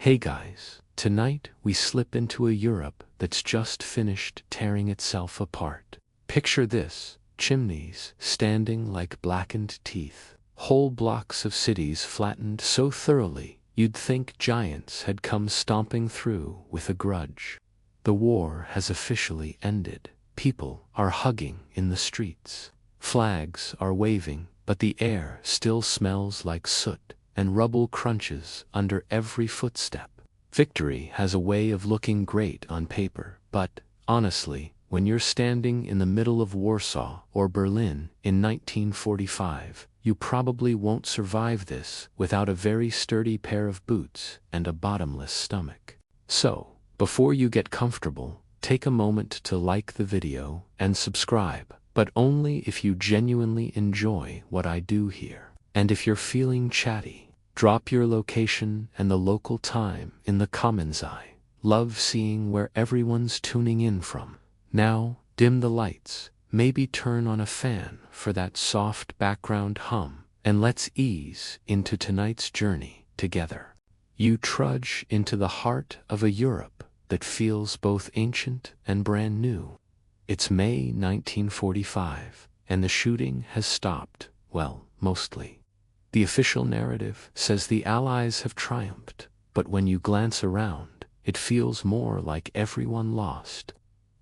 Hey guys, tonight we slip into a Europe that's just finished tearing itself apart. Picture this, chimneys standing like blackened teeth, whole blocks of cities flattened so thoroughly you'd think giants had come stomping through with a grudge. The war has officially ended. People are hugging in the streets. Flags are waving, but the air still smells like soot, and rubble crunches under every footstep. Victory has a way of looking great on paper, but, honestly, when you're standing in the middle of Warsaw or Berlin in 1945, you probably won't survive this without a very sturdy pair of boots and a bottomless stomach. So, before you get comfortable, take a moment to like the video and subscribe, but only if you genuinely enjoy what I do here. And if you're feeling chatty, drop your location and the local time in the comments. I love seeing where everyone's tuning in from. Now, dim the lights, maybe turn on a fan for that soft background hum, and let's ease into tonight's journey together. You trudge into the heart of a Europe that feels both ancient and brand new. It's May 1945, and the shooting has stopped, well, mostly. The official narrative says the Allies have triumphed, but when you glance around, it feels more like everyone lost.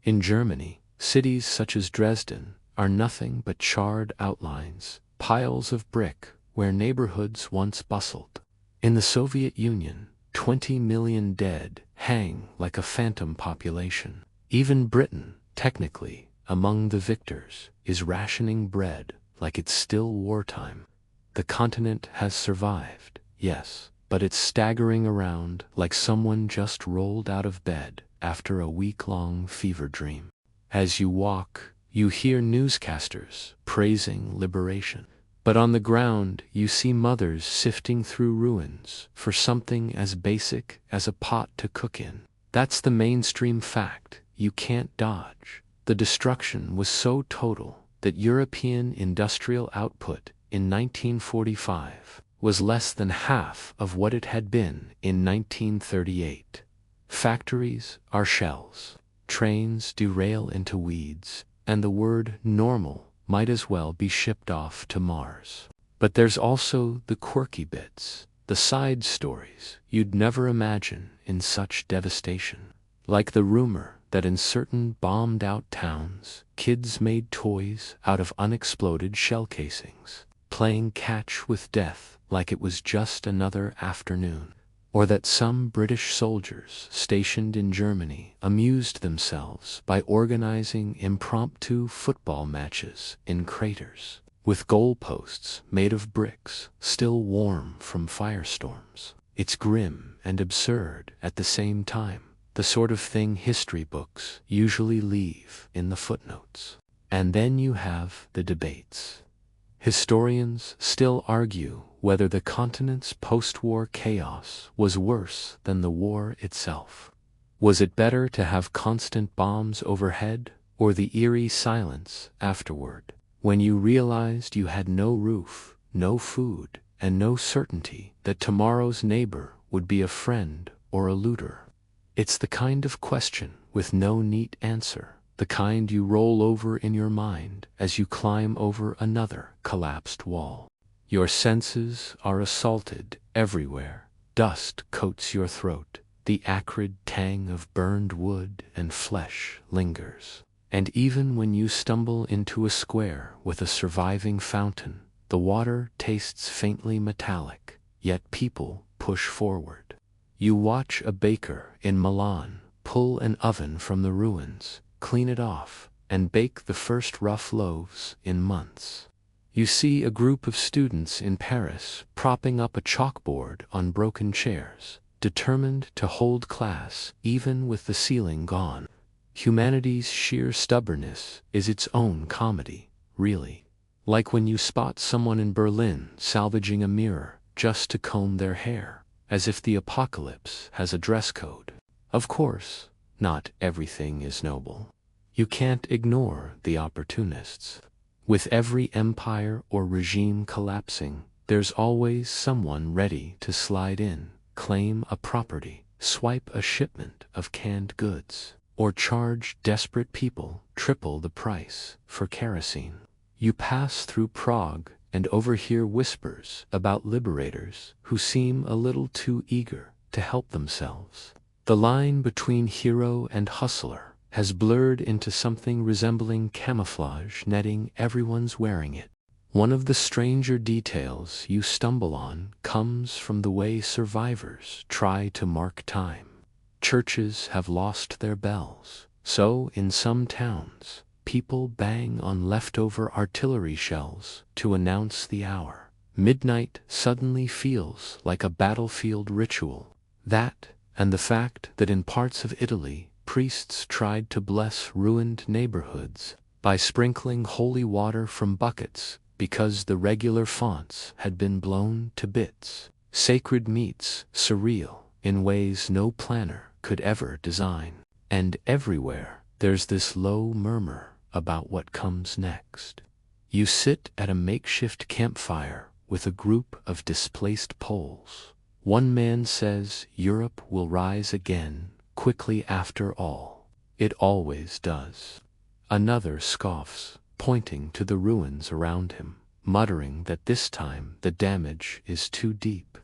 In Germany, cities such as Dresden are nothing but charred outlines, piles of brick where neighborhoods once bustled. In the Soviet Union, 20 million dead hang like a phantom population. Even Britain, technically, among the victors, is rationing bread like it's still wartime. The continent has survived, yes, but it's staggering around like someone just rolled out of bed after a week-long fever dream. As you walk, you hear newscasters praising liberation. But on the ground, you see mothers sifting through ruins for something as basic as a pot to cook in. That's the mainstream fact you can't dodge. The destruction was so total that European industrial output in 1945 was less than half of what it had been in 1938. Factories are shells, trains derail into weeds, and the word normal might as well be shipped off to Mars. But there's also the quirky bits, the side stories you'd never imagine in such devastation. Like the rumor that in certain bombed-out towns, kids made toys out of unexploded shell casings, playing catch with death like it was just another afternoon. Or that some British soldiers stationed in Germany amused themselves by organizing impromptu football matches in craters, with goalposts made of bricks still warm from firestorms. It's grim and absurd at the same time, the sort of thing history books usually leave in the footnotes. And then you have the debates. Historians still argue whether the continent's post-war chaos was worse than the war itself. Was it better to have constant bombs overhead, or the eerie silence afterward, when you realized you had no roof, no food, and no certainty that tomorrow's neighbor would be a friend or a looter? It's the kind of question with no neat answer, the kind you roll over in your mind as you climb over another collapsed wall. Your senses are assaulted everywhere. Dust coats your throat. The acrid tang of burned wood and flesh lingers. And even when you stumble into a square with a surviving fountain, the water tastes faintly metallic, yet people push forward. You watch a baker in Milan pull an oven from the ruins, clean it off, and bake the first rough loaves in months. You see a group of students in Paris propping up a chalkboard on broken chairs, determined to hold class even with the ceiling gone. Humanity's sheer stubbornness is its own comedy, really. Like when you spot someone in Berlin salvaging a mirror just to comb their hair, as if the apocalypse has a dress code. Of course, not everything is noble. You can't ignore the opportunists. With every empire or regime collapsing, there's always someone ready to slide in, claim a property, swipe a shipment of canned goods, or charge desperate people triple the price for kerosene. You pass through Prague and overhear whispers about liberators who seem a little too eager to help themselves. The line between hero and hustler has blurred into something resembling camouflage netting. Everyone's wearing it. One of the stranger details you stumble on comes from the way survivors try to mark time. Churches have lost their bells, so in some towns, people bang on leftover artillery shells to announce the hour. Midnight suddenly feels like a battlefield ritual. That, and the fact that in parts of Italy, priests tried to bless ruined neighborhoods by sprinkling holy water from buckets because the regular fonts had been blown to bits. Sacred meets surreal in ways no planner could ever design. And everywhere, there's this low murmur about what comes next. You sit at a makeshift campfire with a group of displaced Poles. One man says Europe will rise again quickly after all. It always does. Another scoffs, pointing to the ruins around him, muttering that this time the damage is too deep.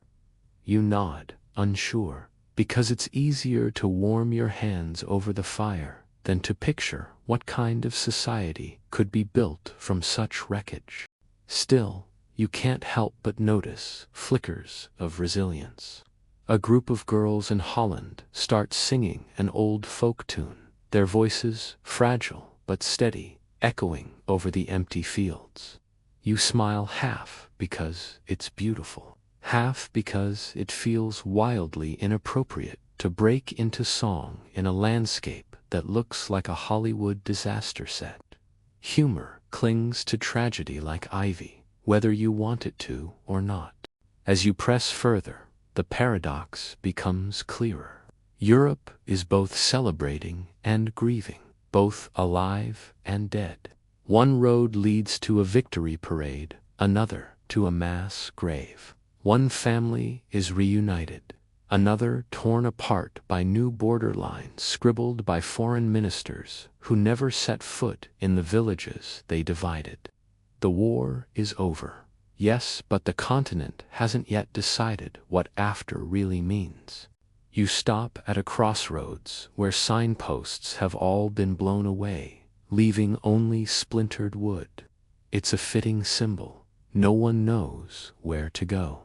You nod, unsure, because it's easier to warm your hands over the fire than to picture what kind of society could be built from such wreckage. Still, you can't help but notice flickers of resilience. A group of girls in Holland start singing an old folk tune, their voices fragile but steady, echoing over the empty fields. You smile half because it's beautiful, half because it feels wildly inappropriate to break into song in a landscape that looks like a Hollywood disaster set. Humor clings to tragedy like ivy, whether you want it to or not. As you press further, the paradox becomes clearer. Europe is both celebrating and grieving, both alive and dead. One road leads to a victory parade, another to a mass grave. One family is reunited, another torn apart by new border lines scribbled by foreign ministers who never set foot in the villages they divided. The war is over. Yes, but the continent hasn't yet decided what after really means. You stop at a crossroads where signposts have all been blown away, leaving only splintered wood. It's a fitting symbol. No one knows where to go.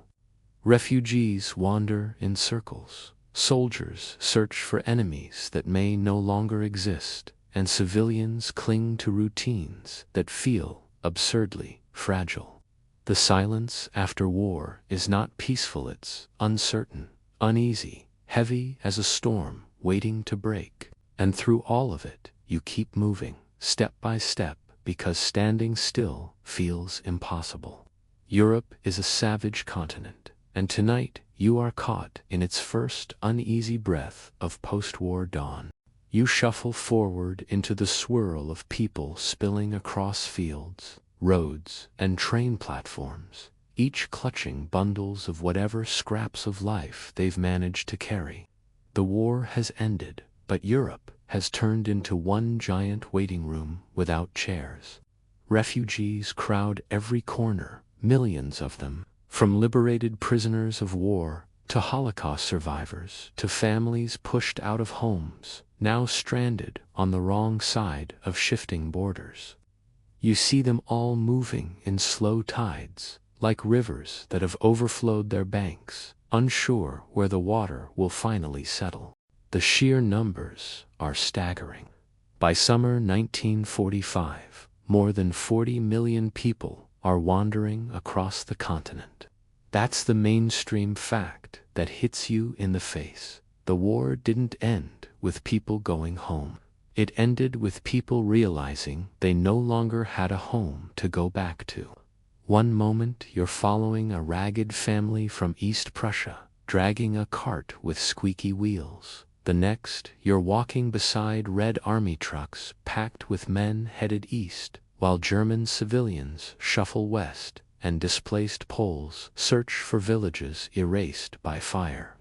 Refugees wander in circles. Soldiers search for enemies that may no longer exist, and civilians cling to routines that feel absurdly fragile. The silence after war is not peaceful, it's uncertain, uneasy, heavy as a storm waiting to break. And through all of it, you keep moving, step by step, because standing still feels impossible. Europe is a savage continent, and tonight you are caught in its first uneasy breath of post-war dawn. You shuffle forward into the swirl of people spilling across fields, roads, and train platforms, each clutching bundles of whatever scraps of life they've managed to carry. The war has ended, but Europe has turned into one giant waiting room without chairs. Refugees crowd every corner, millions of them, from liberated prisoners of war to Holocaust survivors to families pushed out of homes, now stranded on the wrong side of shifting borders. You see them all moving in slow tides, like rivers that have overflowed their banks, unsure where the water will finally settle. The sheer numbers are staggering. By summer 1945, more than 40 million people are wandering across the continent. That's the mainstream fact that hits you in the face. The war didn't end with people going home. It ended with people realizing they no longer had a home to go back to. One moment you're following a ragged family from East Prussia, dragging a cart with squeaky wheels. The next, you're walking beside Red Army trucks packed with men headed east, while German civilians shuffle west and displaced Poles search for villages erased by fire.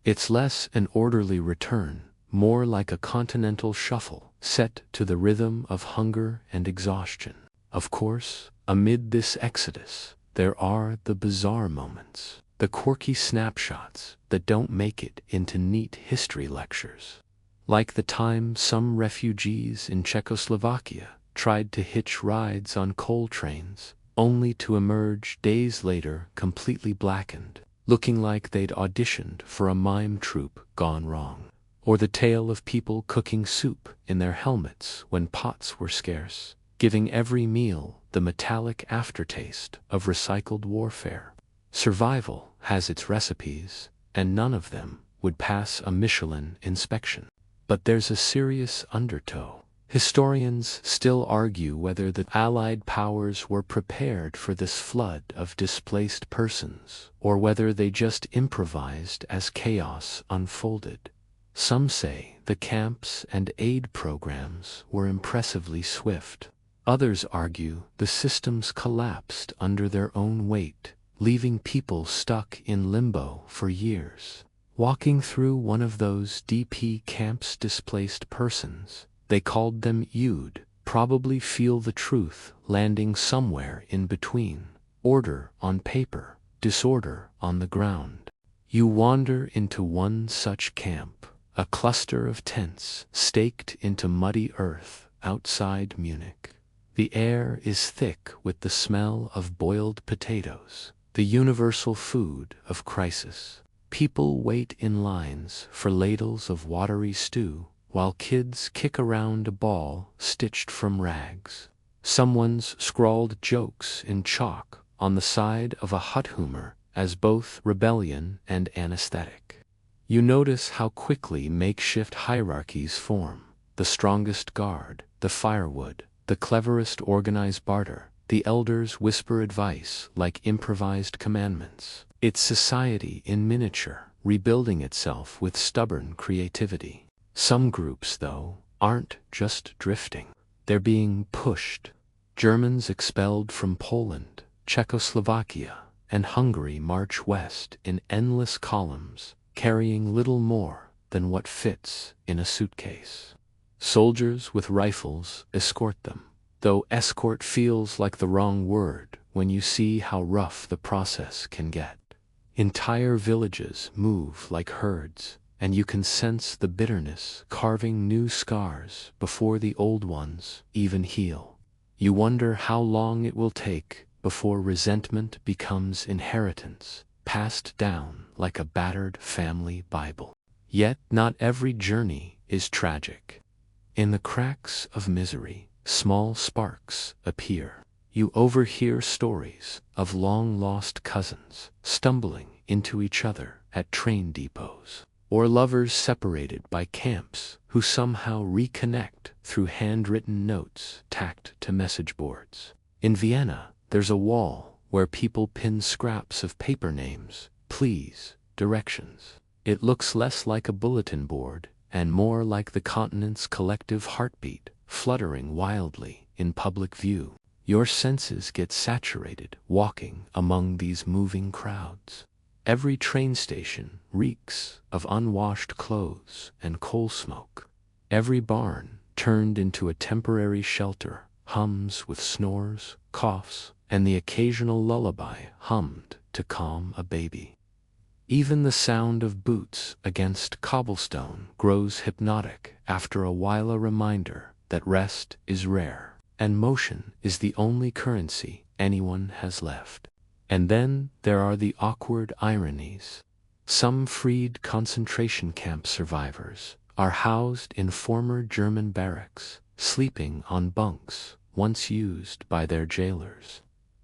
It's less an orderly return, more like a continental shuffle, set to the rhythm of hunger and exhaustion. Of course, amid this exodus, there are the bizarre moments, the quirky snapshots that don't make it into neat history lectures. Like the time some refugees in Czechoslovakia tried to hitch rides on coal trains, only to emerge days later completely blackened, looking like they'd auditioned for a mime troupe gone wrong. Or the tale of people cooking soup in their helmets when pots were scarce, giving every meal the metallic aftertaste of recycled warfare. Survival has its recipes, and none of them would pass a Michelin inspection. But there's a serious undertow. Historians still argue whether the Allied powers were prepared for this flood of displaced persons, or whether they just improvised as chaos unfolded. Some say the camps and aid programs were impressively swift. Others argue the systems collapsed under their own weight, leaving people stuck in limbo for years. Walking through one of those DP camps, displaced persons, they called them you'd probably feel the truth landing somewhere in between. Order on paper, disorder on the ground. You wander into one such camp, a cluster of tents staked into muddy earth outside Munich. The air is thick with the smell of boiled potatoes, the universal food of crisis. People wait in lines for ladles of watery stew, while kids kick around a ball stitched from rags. Someone's scrawled jokes in chalk on the side of a hut humor as both rebellion and anesthetic. You notice how quickly makeshift hierarchies form. The strongest guard, the firewood, the cleverest organize barter, the elders whisper advice like improvised commandments. It's society in miniature, rebuilding itself with stubborn creativity. Some groups, though, aren't just drifting. They're being pushed. Germans expelled from Poland, Czechoslovakia, and Hungary march west in endless columns, carrying little more than what fits in a suitcase. Soldiers with rifles escort them, though escort feels like the wrong word when you see how rough the process can get. Entire villages move like herds, and you can sense the bitterness carving new scars before the old ones even heal. You wonder how long it will take before resentment becomes inheritance, passed down like a battered family Bible. Yet not every journey is tragic. In the cracks of misery, small sparks appear. You overhear stories of long-lost cousins stumbling into each other at train depots, or lovers separated by camps who somehow reconnect through handwritten notes tacked to message boards. In Vienna, there's a wall where people pin scraps of paper names, please, directions. It looks less like a bulletin board and more like the continent's collective heartbeat, fluttering wildly in public view. Your senses get saturated walking among these moving crowds. Every train station reeks of unwashed clothes and coal smoke. Every barn, turned into a temporary shelter, hums with snores, coughs, and the occasional lullaby hummed to calm a baby. Even the sound of boots against cobblestone grows hypnotic after a while, a reminder that rest is rare, and motion is the only currency anyone has left. And then there are the awkward ironies. Some freed concentration camp survivors are housed in former German barracks, sleeping on bunks once used by their jailers.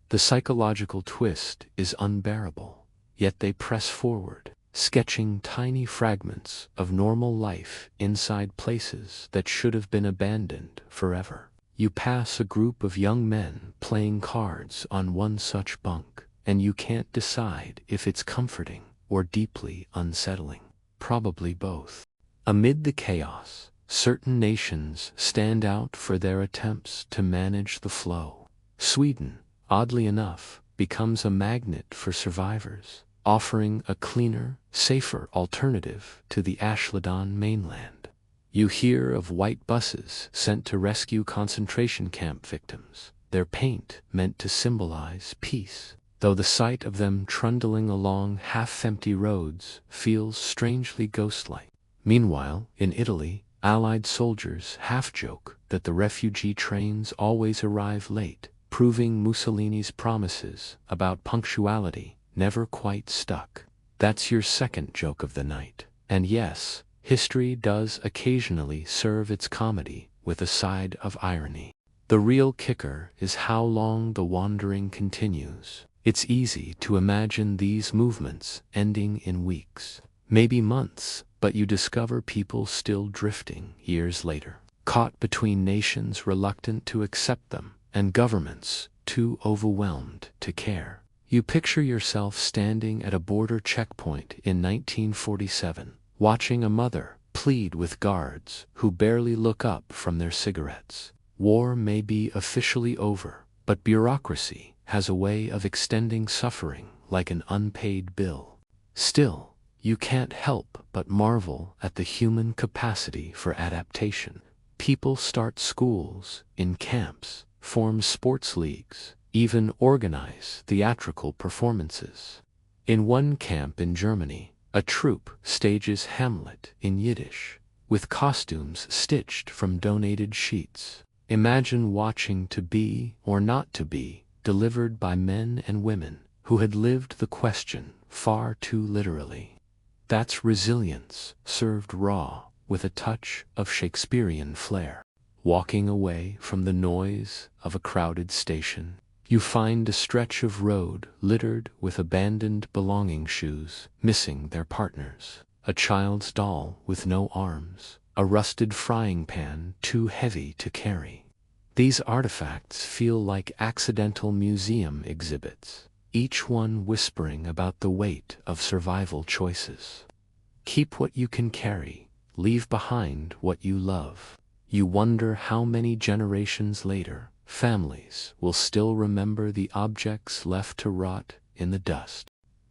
The psychological twist is unbearable, yet they press forward, sketching tiny fragments of normal life inside places that should have been abandoned forever. You pass a group of young men playing cards on one such bunk, and you can't decide if it's comforting or deeply unsettling. Probably both. Amid the chaos, certain nations stand out for their attempts to manage the flow. Sweden, oddly enough, becomes a magnet for survivors. offering a cleaner, safer alternative to the Ashladon mainland. You hear of white buses sent to rescue concentration camp victims, their paint meant to symbolize peace, though the sight of them trundling along half-empty roads feels strangely ghost-like. Meanwhile, in Italy, Allied soldiers half-joke that the refugee trains always arrive late, proving Mussolini's promises about punctuality never quite stuck. That's your second joke of the night. And yes, history does occasionally serve its comedy with a side of irony. The real kicker is how long the wandering continues. It's easy to imagine these movements ending in weeks, maybe months, but you discover people still drifting years later, caught between nations reluctant to accept them and governments too overwhelmed to care. You picture yourself standing at a border checkpoint in 1947, watching a mother plead with guards who barely look up from their cigarettes. War may be officially over, but bureaucracy has a way of extending suffering like an unpaid bill. Still, you can't help but marvel at the human capacity for adaptation. People start schools, in camps, form sports leagues, even organize theatrical performances. In one camp in Germany, a troupe stages Hamlet in Yiddish, with costumes stitched from donated sheets. Imagine watching To Be or Not to Be delivered by men and women who had lived the question far too literally. That's resilience served raw with a touch of Shakespearean flair. Walking away from the noise of a crowded station, you find a stretch of road littered with abandoned belonging shoes missing their partners, a child's doll with no arms, a rusted frying pan too heavy to carry. These artifacts feel like accidental museum exhibits, each one whispering about the weight of survival choices. Keep what you can carry, leave behind what you love. You wonder how many generations later, families will still remember the objects left to rot in the dust.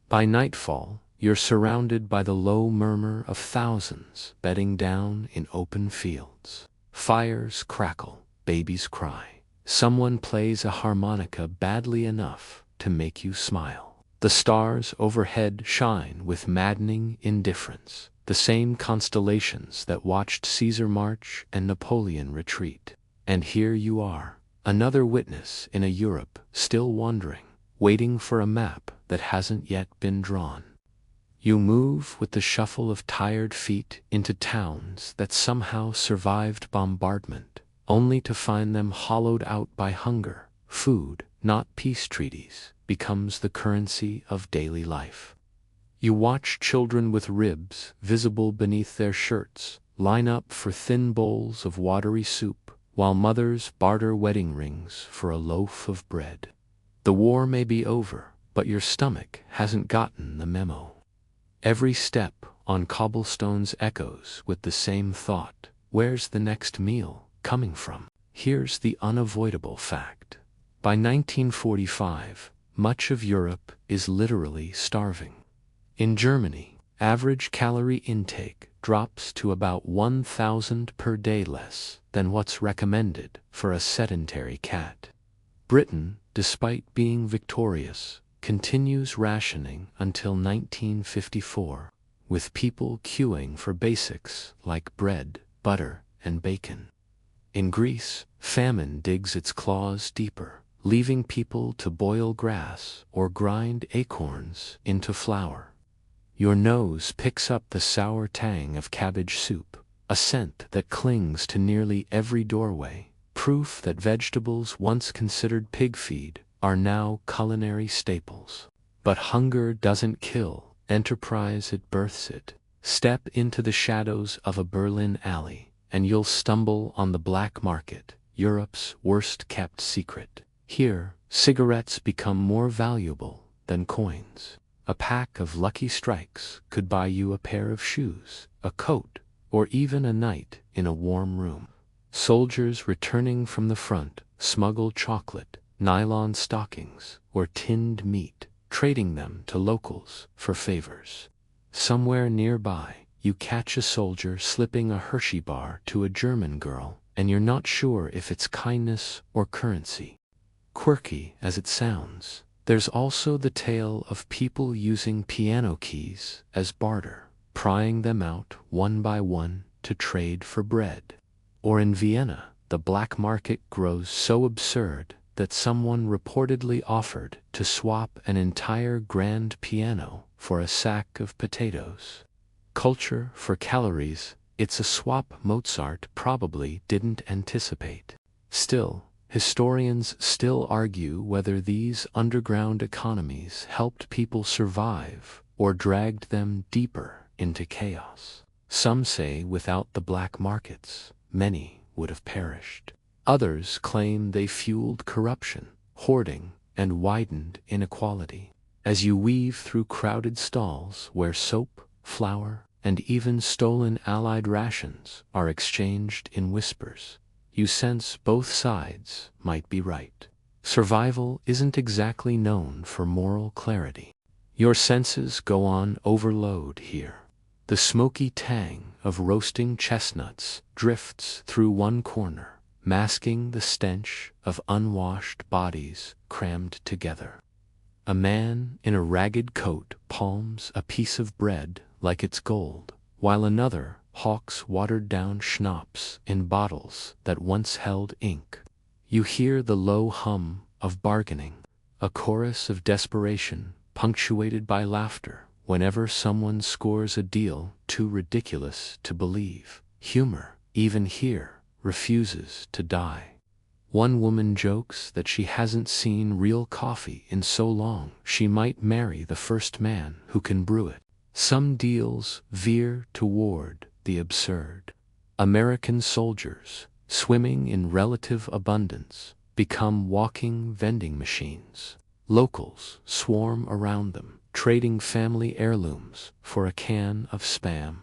By nightfall, you're surrounded by the low murmur of thousands bedding down in open fields. Fires crackle, babies cry. Someone plays a harmonica badly enough to make you smile. The stars overhead shine with maddening indifference, the same constellations that watched Caesar march and Napoleon retreat. And here you are, another witness in a Europe still wandering, waiting for a map that hasn't yet been drawn. You move with the shuffle of tired feet into towns that somehow survived bombardment, only to find them hollowed out by hunger. Food, not peace treaties, becomes the currency of daily life. You watch children with ribs visible beneath their shirts line up for thin bowls of watery soup, while mothers barter wedding rings for a loaf of bread. The war may be over, but your stomach hasn't gotten the memo. Every step on cobblestones echoes with the same thought: where's the next meal coming from? Here's the unavoidable fact. By 1945, much of Europe is literally starving. In Germany, average calorie intake drops to about 1,000 per day, less than what's recommended for a sedentary cat. Britain, despite being victorious, continues rationing until 1954, with people queuing for basics like bread, butter, and bacon. In Greece, famine digs its claws deeper, leaving people to boil grass or grind acorns into flour. Your nose picks up the sour tang of cabbage soup, a scent that clings to nearly every doorway, proof that vegetables once considered pig feed are now culinary staples. But hunger doesn't kill enterprise, it births it. Step into the shadows of a Berlin alley, and you'll stumble on the black market, Europe's worst-kept secret. Here, cigarettes become more valuable than coins. A pack of Lucky Strikes could buy you a pair of shoes, a coat, or even a night in a warm room. Soldiers returning from the front smuggle chocolate, nylon stockings, or tinned meat, trading them to locals for favors. Somewhere nearby, you catch a soldier slipping a Hershey bar to a German girl, and you're not sure if it's kindness or currency. Quirky as it sounds, there's also the tale of people using piano keys as barter, prying them out one by one to trade for bread. Or in Vienna, the black market grows so absurd that someone reportedly offered to swap an entire grand piano for a sack of potatoes. Culture for calories, it's a swap Mozart probably didn't anticipate. Still, historians still argue whether these underground economies helped people survive or dragged them deeper into chaos. Some say without the black markets, many would have perished. Others claim they fueled corruption, hoarding, and widened inequality. As you weave through crowded stalls where soap, flour, and even stolen Allied rations are exchanged in whispers, you sense both sides might be right. Survival isn't exactly known for moral clarity. Your senses go on overload here. The smoky tang of roasting chestnuts drifts through one corner, masking the stench of unwashed bodies crammed together. A man in a ragged coat palms a piece of bread like it's gold, while another hawks watered-down schnapps in bottles that once held ink. You hear the low hum of bargaining, a chorus of desperation punctuated by laughter whenever someone scores a deal too ridiculous to believe. Humor, even here, refuses to die. One woman jokes that she hasn't seen real coffee in so long she might marry the first man who can brew it. Some deals veer toward the absurd. American soldiers, swimming in relative abundance, become walking vending machines. Locals swarm around them, trading family heirlooms for a can of Spam.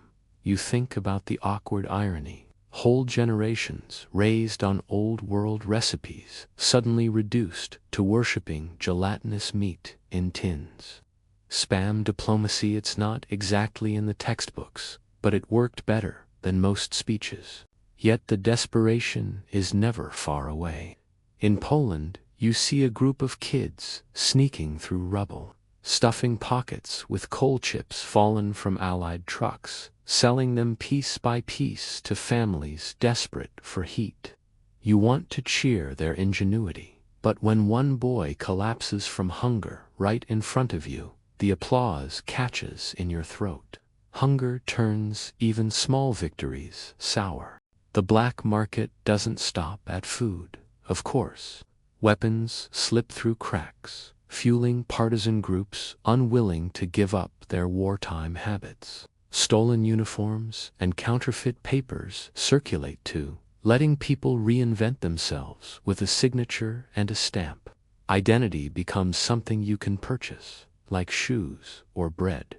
You think about the awkward irony. Whole generations raised on old-world recipes suddenly reduced to worshipping gelatinous meat in tins. Spam diplomacy, it's not exactly in the textbooks, but it worked better than most speeches. Yet the desperation is never far away. In Poland, you see a group of kids sneaking through rubble, stuffing pockets with coal chips fallen from Allied trucks, selling them piece by piece to families desperate for heat. You want to cheer their ingenuity, but when one boy collapses from hunger right in front of you, the applause catches in your throat. Hunger turns even small victories sour. The black market doesn't stop at food, of course. Weapons slip through cracks, fueling partisan groups unwilling to give up their wartime habits. Stolen uniforms and counterfeit papers circulate too, letting people reinvent themselves with a signature and a stamp. Identity becomes something you can purchase, like shoes or bread.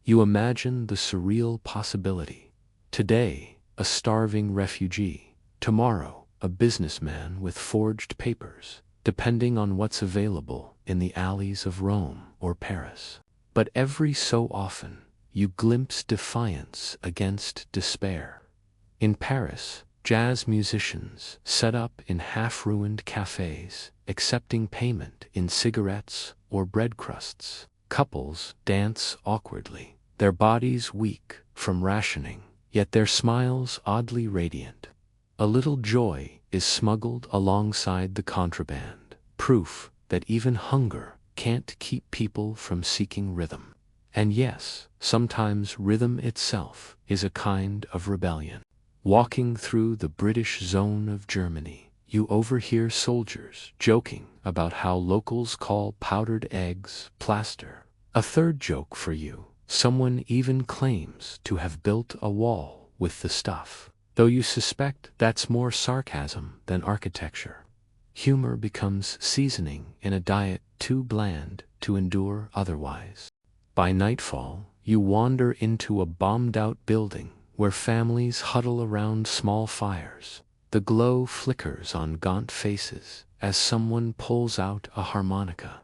You imagine the surreal possibility. Today, a starving refugee. Tomorrow, a businessman with forged papers, depending on what's available in the alleys of Rome or Paris. But every so often, you glimpse defiance against despair. In Paris, jazz musicians set up in half-ruined cafes, accepting payment in cigarettes or bread crusts. Couples dance awkwardly, their bodies weak from rationing, yet their smiles oddly radiant. A little joy is smuggled alongside the contraband, proof that even hunger can't keep people from seeking rhythm. And yes, sometimes rhythm itself is a kind of rebellion. Walking through the British zone of Germany, you overhear soldiers joking about how locals call powdered eggs plaster. A third joke for you, someone even claims to have built a wall with the stuff, though you suspect that's more sarcasm than architecture. Humor becomes seasoning in a diet too bland to endure otherwise. By nightfall, you wander into a bombed-out building where families huddle around small fires. The glow flickers on gaunt faces as someone pulls out a harmonica.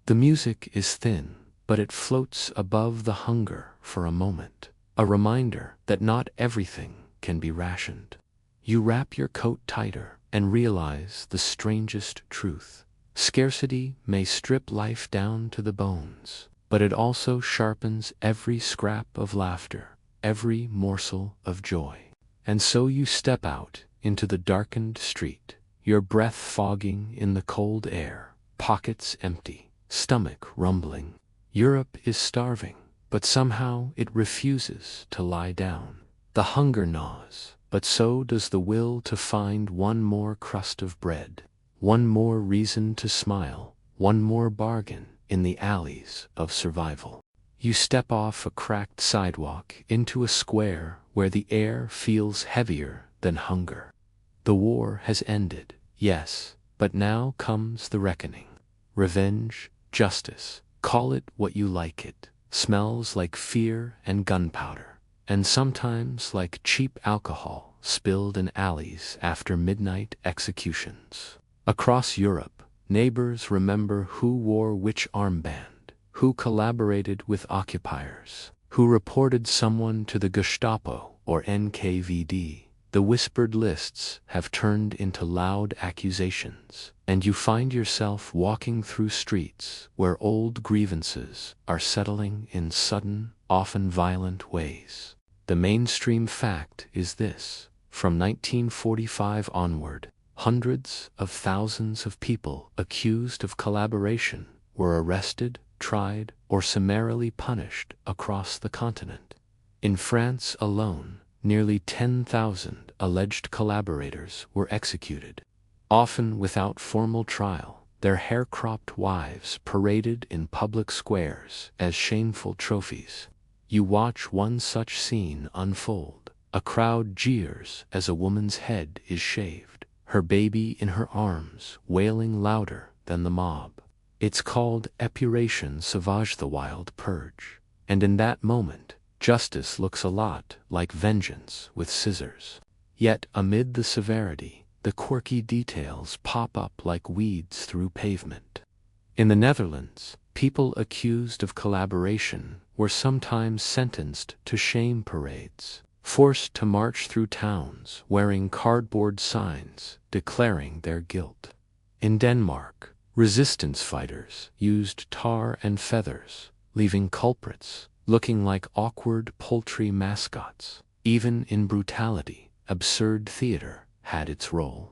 The music is thin, but it floats above the hunger for a moment, a reminder that not everything can be rationed. You wrap your coat tighter and realize the strangest truth. Scarcity may strip life down to the bones, but it also sharpens every scrap of laughter, every morsel of joy. And so you step out into the darkened street, your breath fogging in the cold air, pockets empty, stomach rumbling. Europe is starving, but somehow it refuses to lie down. The hunger gnaws, but so does the will to find one more crust of bread, one more reason to smile, one more bargain in the alleys of survival. You step off a cracked sidewalk into a square where the air feels heavier than hunger. The war has ended, yes, but now comes the reckoning. Revenge, justice, call it what you like it, smells like fear and gunpowder, and sometimes like cheap alcohol spilled in alleys after midnight executions. Across Europe, neighbors remember who wore which armband, who collaborated with occupiers, who reported someone to the Gestapo or NKVD. The whispered lists have turned into loud accusations, and you find yourself walking through streets where old grievances are settling in sudden, often violent ways. The mainstream fact is this: from 1945 onward, hundreds of thousands of people accused of collaboration were arrested, tried, or summarily punished across the continent. In France alone, nearly 10,000 alleged collaborators were executed, often without formal trial, their hair-cropped wives paraded in public squares as shameful trophies. You watch one such scene unfold. A crowd jeers as a woman's head is shaved, her baby in her arms wailing louder than the mob. It's called épuration sauvage, the wild purge. And in that moment, justice looks a lot like vengeance with scissors. Yet amid the severity, the quirky details pop up like weeds through pavement. In the Netherlands, people accused of collaboration were sometimes sentenced to shame parades, forced to march through towns wearing cardboard signs declaring their guilt. In Denmark, resistance fighters used tar and feathers, leaving culprits looking like awkward poultry mascots. Even in brutality, absurd theater had its role.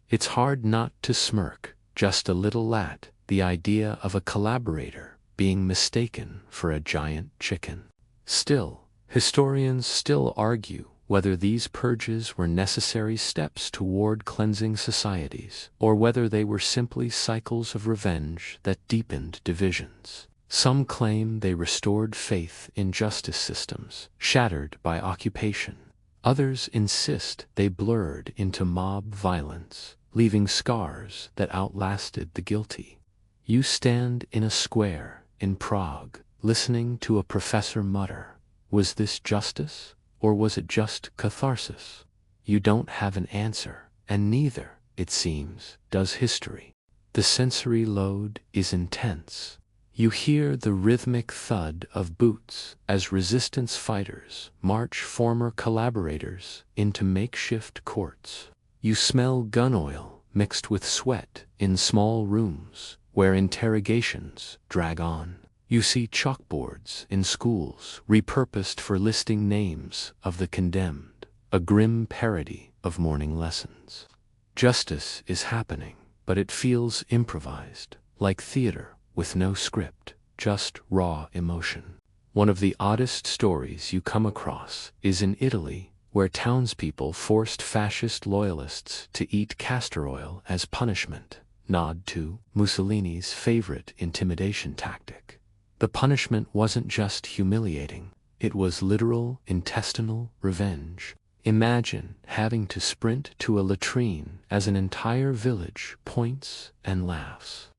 It's hard not to smirk, just a little, at the idea of a collaborator being mistaken for a giant chicken. Still, historians still argue whether these purges were necessary steps toward cleansing societies, or whether they were simply cycles of revenge that deepened divisions. Some claim they restored faith in justice systems, shattered by occupation. Others insist they blurred into mob violence, leaving scars that outlasted the guilty. You stand in a square in Prague, listening to a professor mutter, "Was this justice, or was it just catharsis?" You don't have an answer, and neither, it seems, does history. The sensory load is intense. You hear the rhythmic thud of boots as resistance fighters march former collaborators into makeshift courts. You smell gun oil mixed with sweat in small rooms where interrogations drag on. You see chalkboards in schools repurposed for listing names of the condemned, a grim parody of morning lessons. Justice is happening, but it feels improvised, like theater with no script, just raw emotion. One of the oddest stories you come across is in Italy, where townspeople forced fascist loyalists to eat castor oil as punishment, nod to Mussolini's favorite intimidation tactic. The punishment wasn't just humiliating, it was literal intestinal revenge. Imagine having to sprint to a latrine as an entire village points and laughs.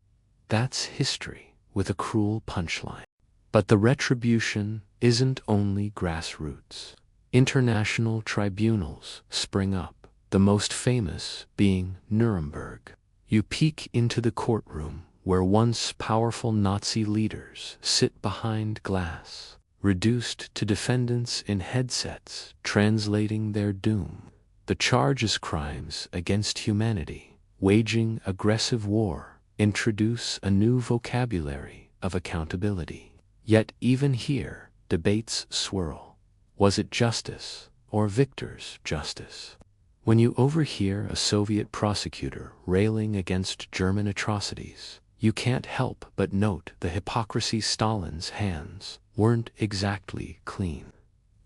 That's history with a cruel punchline. But the retribution isn't only grassroots. International tribunals spring up, the most famous being Nuremberg. You peek into the courtroom where once powerful Nazi leaders sit behind glass, reduced to defendants in headsets translating their doom. The charge is crimes against humanity, waging aggressive war, introduce a new vocabulary of accountability. Yet even here, debates swirl. Was it justice or Victor's justice? When you overhear a Soviet prosecutor railing against German atrocities, you can't help but note the hypocrisy. Stalin's hands weren't exactly clean.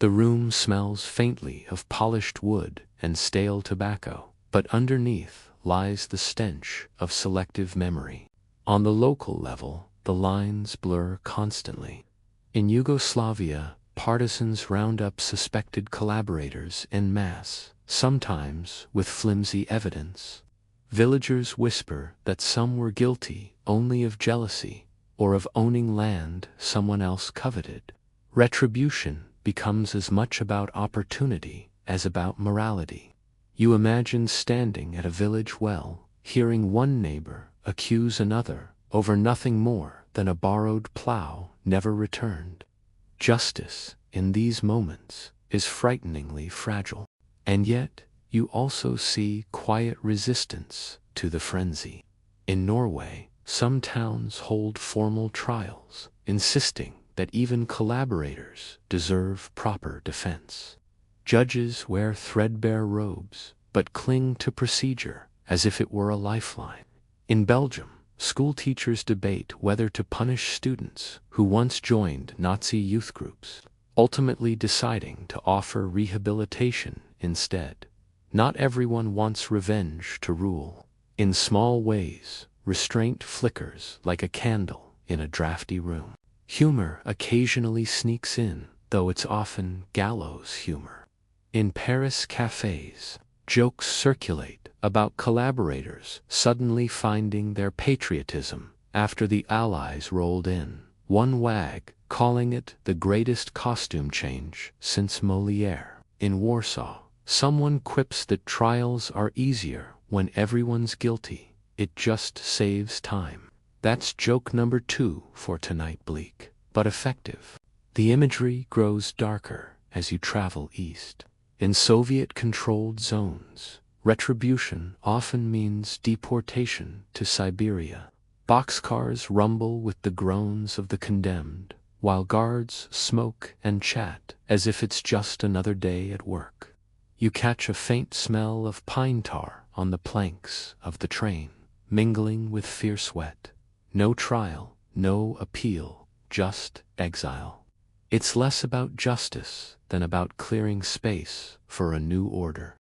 The room smells faintly of polished wood and stale tobacco, but underneath lies the stench of selective memory. On the local level, the lines blur constantly. In Yugoslavia, partisans round up suspected collaborators en masse, sometimes with flimsy evidence. Villagers whisper that some were guilty only of jealousy or of owning land someone else coveted. Retribution becomes as much about opportunity as about morality. You imagine standing at a village well, hearing one neighbor accuse another over nothing more than a borrowed plow never returned. Justice, in these moments, is frighteningly fragile. And yet, you also see quiet resistance to the frenzy. In Norway, some towns hold formal trials, insisting that even collaborators deserve proper defense. Judges wear threadbare robes, but cling to procedure as if it were a lifeline. In Belgium, school teachers debate whether to punish students who once joined Nazi youth groups, ultimately deciding to offer rehabilitation instead. Not everyone wants revenge to rule. In small ways, restraint flickers like a candle in a drafty room. Humor occasionally sneaks in, though it's often gallows humor. In Paris cafes, jokes circulate about collaborators suddenly finding their patriotism after the Allies rolled in, one wag calling it the greatest costume change since Molière. In Warsaw, someone quips that trials are easier when everyone's guilty. It just saves time. That's joke number 2 for tonight. Bleak, but effective. The imagery grows darker as you travel east. In Soviet-controlled zones, retribution often means deportation to Siberia. Boxcars rumble with the groans of the condemned, while guards smoke and chat as if it's just another day at work. You catch a faint smell of pine tar on the planks of the train, mingling with fierce sweat. No trial, no appeal, just exile. It's less about justice than about clearing space for a new order.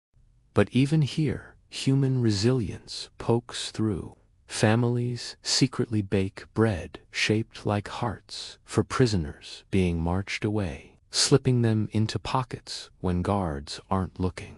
But even here, human resilience pokes through. Families secretly bake bread shaped like hearts for prisoners being marched away, slipping them into pockets when guards aren't looking.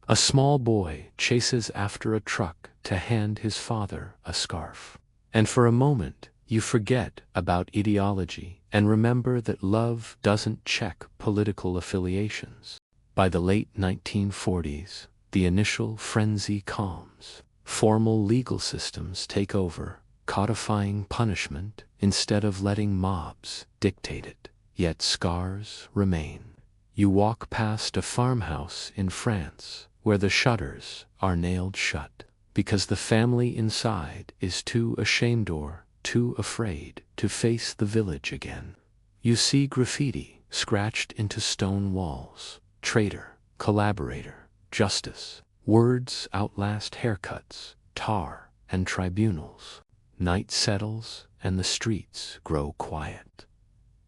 A small boy chases after a truck to hand his father a scarf. And for a moment, you forget about ideology and remember that love doesn't check political affiliations. By the late 1940s, the initial frenzy calms. Formal legal systems take over, codifying punishment instead of letting mobs dictate it. Yet scars remain. You walk past a farmhouse in France where the shutters are nailed shut because the family inside is too ashamed or too afraid to face the village again. You see graffiti scratched into stone walls. Traitor, collaborator, justice. Words outlast haircuts, tar, and tribunals. Night settles and the streets grow quiet.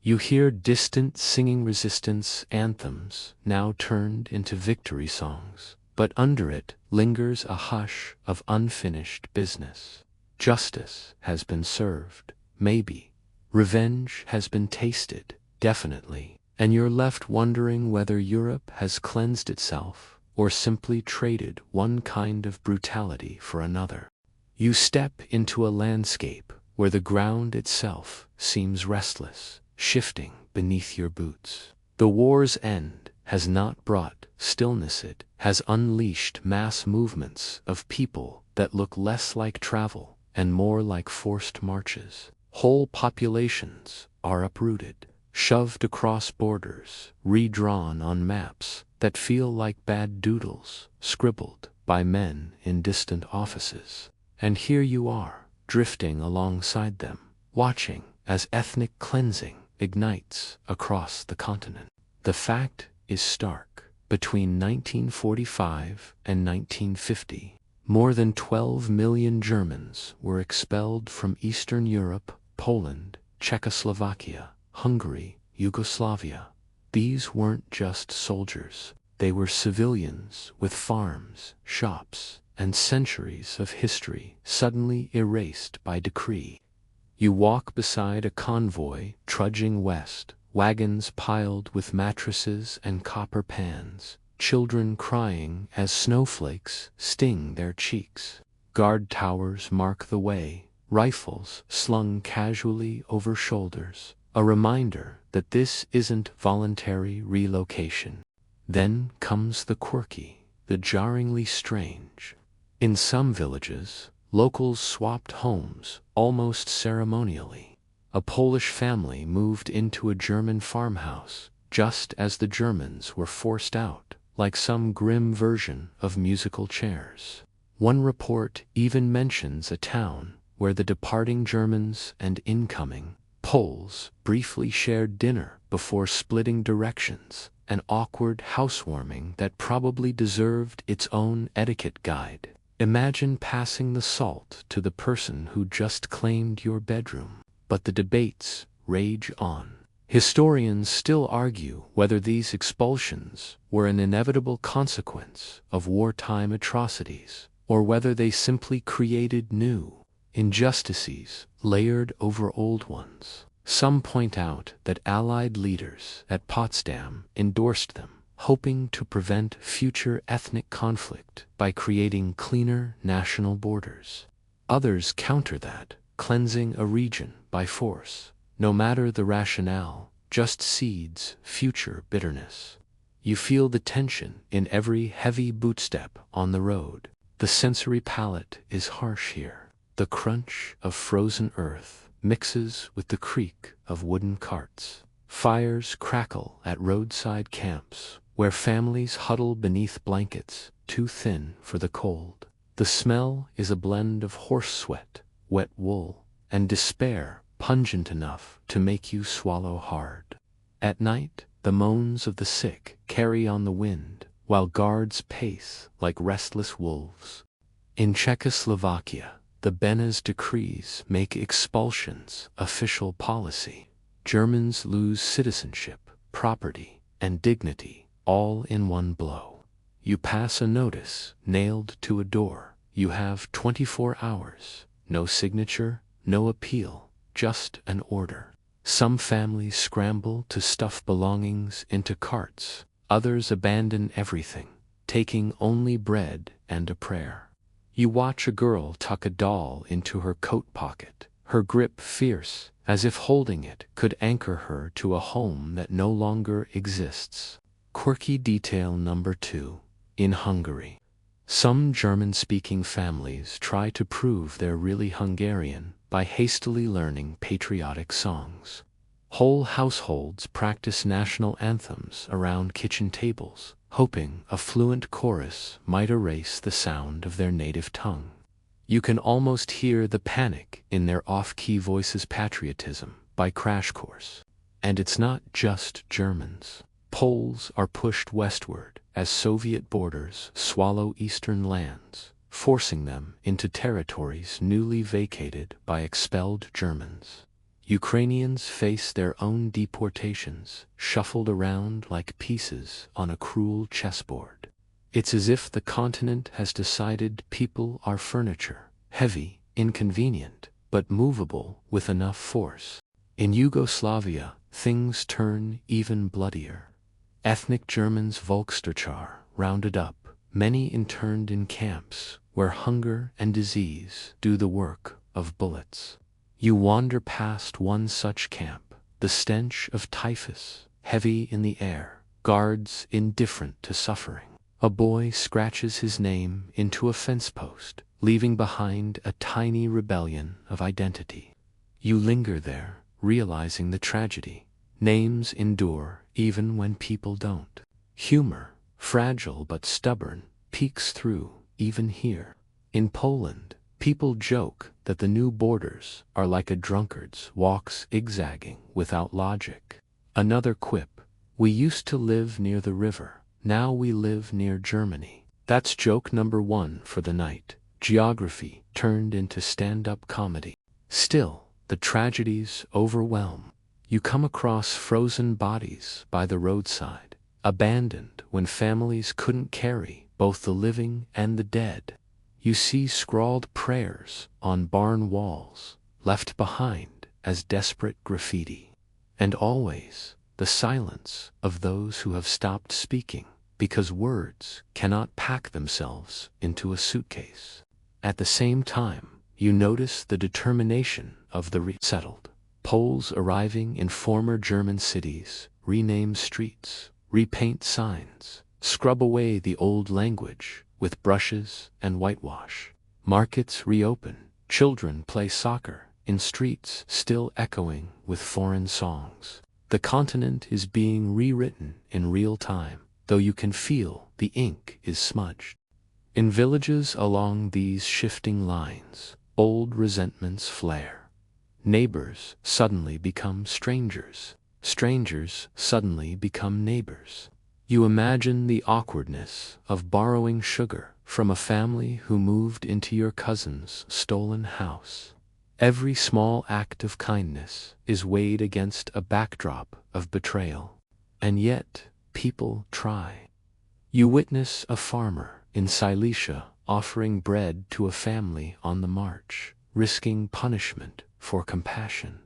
You hear distant singing resistance anthems now turned into victory songs, but under it lingers a hush of unfinished business. Justice has been served, maybe. Revenge has been tasted, definitely. And you're left wondering whether Europe has cleansed itself or simply traded one kind of brutality for another. You step into a landscape where the ground itself seems restless, shifting beneath your boots. The war's end has not brought stillness, it has unleashed mass movements of people that look less like travel and more like forced marches. Whole populations are uprooted, shoved across borders, redrawn on maps that feel like bad doodles scribbled by men in distant offices. And here you are, drifting alongside them, watching as ethnic cleansing ignites across the continent. The fact is stark. Between 1945 and 1950, more than 12 million Germans were expelled from Eastern Europe, Poland, Czechoslovakia, Hungary, Yugoslavia. These weren't just soldiers. They were civilians with farms, shops, and centuries of history suddenly erased by decree. You walk beside a convoy trudging west, wagons piled with mattresses and copper pans, children crying as snowflakes sting their cheeks. Guard towers mark the way, rifles slung casually over shoulders, a reminder that this isn't voluntary relocation. Then comes the quirky, the jarringly strange. In some villages, locals swapped homes almost ceremonially. A Polish family moved into a German farmhouse just as the Germans were forced out, like some grim version of musical chairs. One report even mentions a town where the departing Germans and incoming Poles briefly shared dinner before splitting directions, an awkward housewarming that probably deserved its own etiquette guide. Imagine passing the salt to the person who just claimed your bedroom. But the debates rage on. Historians still argue whether these expulsions were an inevitable consequence of wartime atrocities, or whether they simply created new injustices layered over old ones. Some point out that Allied leaders at Potsdam endorsed them, hoping to prevent future ethnic conflict by creating cleaner national borders. Others counter that cleansing a region by force, no matter the rationale, just seeds future bitterness. You feel the tension in every heavy bootstep on the road. The sensory palate is harsh here. The crunch of frozen earth mixes with the creak of wooden carts. Fires crackle at roadside camps, where families huddle beneath blankets too thin for the cold. The smell is a blend of horse sweat, wet wool, and despair pungent enough to make you swallow hard. At night, the moans of the sick carry on the wind, while guards pace like restless wolves. In Czechoslovakia, the Beneš decrees make expulsions official policy. Germans lose citizenship, property, and dignity all in one blow. You pass a notice nailed to a door. You have 24 hours. No signature, no appeal, just an order. Some families scramble to stuff belongings into carts. Others abandon everything, taking only bread and a prayer. You watch a girl tuck a doll into her coat pocket, her grip fierce, as if holding it could anchor her to a home that no longer exists. Quirky detail number 2. In Hungary, some German-speaking families try to prove they're really Hungarian by hastily learning patriotic songs. Whole households practice national anthems around kitchen tables, hoping a fluent chorus might erase the sound of their native tongue. You can almost hear the panic in their off-key voices. Patriotism by Crash Course. And it's not just Germans. Poles are pushed westward as Soviet borders swallow eastern lands, forcing them into territories newly vacated by expelled Germans. Ukrainians face their own deportations, shuffled around like pieces on a cruel chessboard. It's as if the continent has decided people are furniture, heavy, inconvenient, but movable with enough force. In Yugoslavia, things turn even bloodier. Ethnic Germans Volksdeutscher rounded up, many interned in camps where hunger and disease do the work of bullets. You wander past one such camp, the stench of typhus heavy in the air, guards indifferent to suffering. A boy scratches his name into a fence post, leaving behind a tiny rebellion of identity. You linger there, realizing the tragedy. Names endure even when people don't. Humor, fragile but stubborn, peeks through even here. In Poland, people joke that the new borders are like a drunkard's walks zigzagging without logic. Another quip, we used to live near the river, now we live near Germany. That's joke number one for the night. Geography turned into stand-up comedy. Still, the tragedies overwhelm. You come across frozen bodies by the roadside, abandoned when families couldn't carry both the living and the dead. You see scrawled prayers on barn walls, left behind as desperate graffiti. And always the silence of those who have stopped speaking, because words cannot pack themselves into a suitcase. At the same time, you notice the determination of the resettled. Poles arriving in former German cities, rename streets, repaint signs, scrub away the old language with brushes and whitewash. Markets reopen, children play soccer in streets still echoing with foreign songs. The continent is being rewritten in real time, though you can feel the ink is smudged. In villages along these shifting lines, old resentments flare. Neighbors suddenly become strangers. Strangers suddenly become neighbors. You imagine the awkwardness of borrowing sugar from a family who moved into your cousin's stolen house. Every small act of kindness is weighed against a backdrop of betrayal. And yet, people try. You witness a farmer in Silesia offering bread to a family on the march, risking punishment for compassion.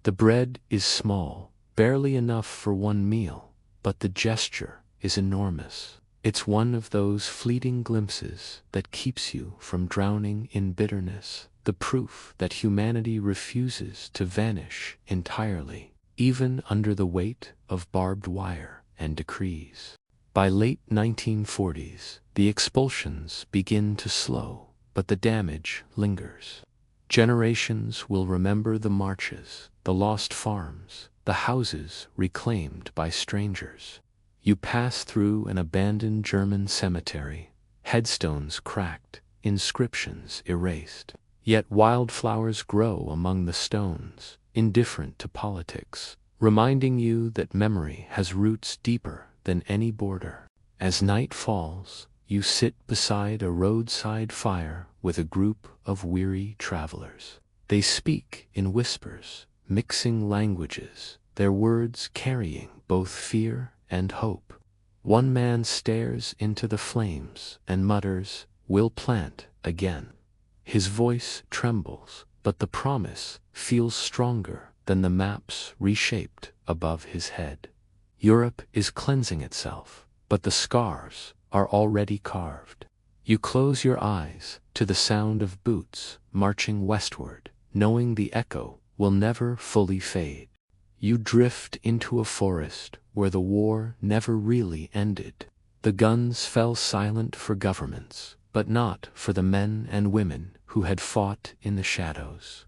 The bread is small, barely enough for one meal, but the gesture is enormous. It's one of those fleeting glimpses that keeps you from drowning in bitterness, the proof that humanity refuses to vanish entirely, even under the weight of barbed wire and decrees. By late 1940s, the expulsions begin to slow, but the damage lingers. Generations will remember the marches, the lost farms, the houses reclaimed by strangers. You pass through an abandoned German cemetery, headstones cracked, inscriptions erased. Yet wildflowers grow among the stones, indifferent to politics, reminding you that memory has roots deeper than any border. As night falls, you sit beside a roadside fire with a group of weary travelers. They speak in whispers, mixing languages, their words carrying both fear and hope. One man stares into the flames and mutters, "We'll plant again." His voice trembles, but the promise feels stronger than the maps reshaped above his head. Europe is cleansing itself, but the scars are already carved. You close your eyes to the sound of boots marching westward, knowing the echo will never fully fade. You drift into a forest where the war never really ended. The guns fell silent for governments, but not for the men and women who had fought in the shadows.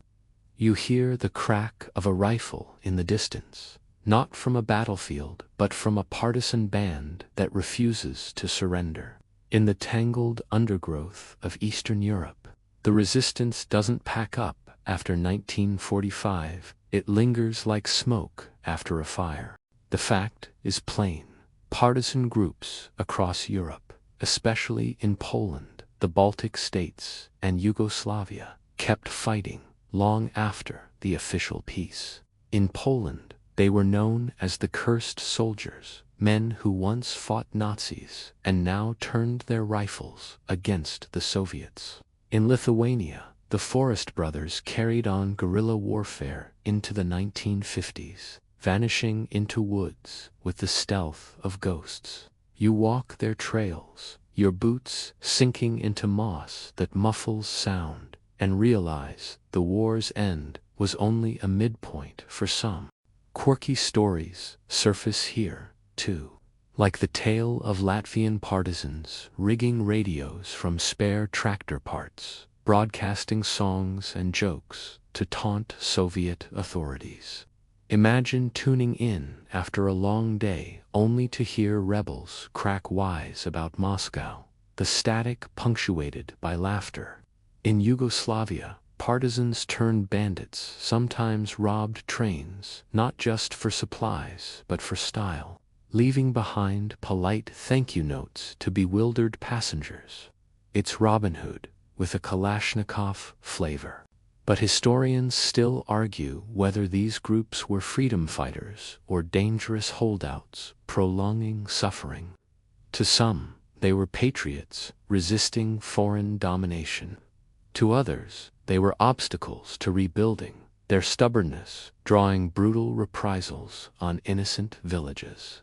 You hear the crack of a rifle in the distance, not from a battlefield, but from a partisan band that refuses to surrender. In the tangled undergrowth of Eastern Europe, the resistance doesn't pack up after 1945, it lingers like smoke after a fire. The fact is plain. Partisan groups across Europe, especially in Poland, the Baltic states, and Yugoslavia, kept fighting long after the official peace. In Poland, they were known as the cursed soldiers, men who once fought Nazis and now turned their rifles against the Soviets. In Lithuania, the Forest Brothers carried on guerrilla warfare into the 1950s, vanishing into woods with the stealth of ghosts. You walk their trails, your boots sinking into moss that muffles sound, and realize the war's end was only a midpoint for some. Quirky stories surface here, too. Like the tale of Latvian partisans rigging radios from spare tractor parts, broadcasting songs and jokes to taunt Soviet authorities. Imagine tuning in after a long day only to hear rebels crack wise about Moscow, the static punctuated by laughter. In Yugoslavia, partisans turned bandits sometimes robbed trains not just for supplies but for style, leaving behind polite thank you notes to bewildered passengers. It's Robin Hood with a Kalashnikov flavor. But historians still argue whether these groups were freedom fighters or dangerous holdouts prolonging suffering. To some, they were patriots resisting foreign domination. To others, they were obstacles to rebuilding, their stubbornness drawing brutal reprisals on innocent villages.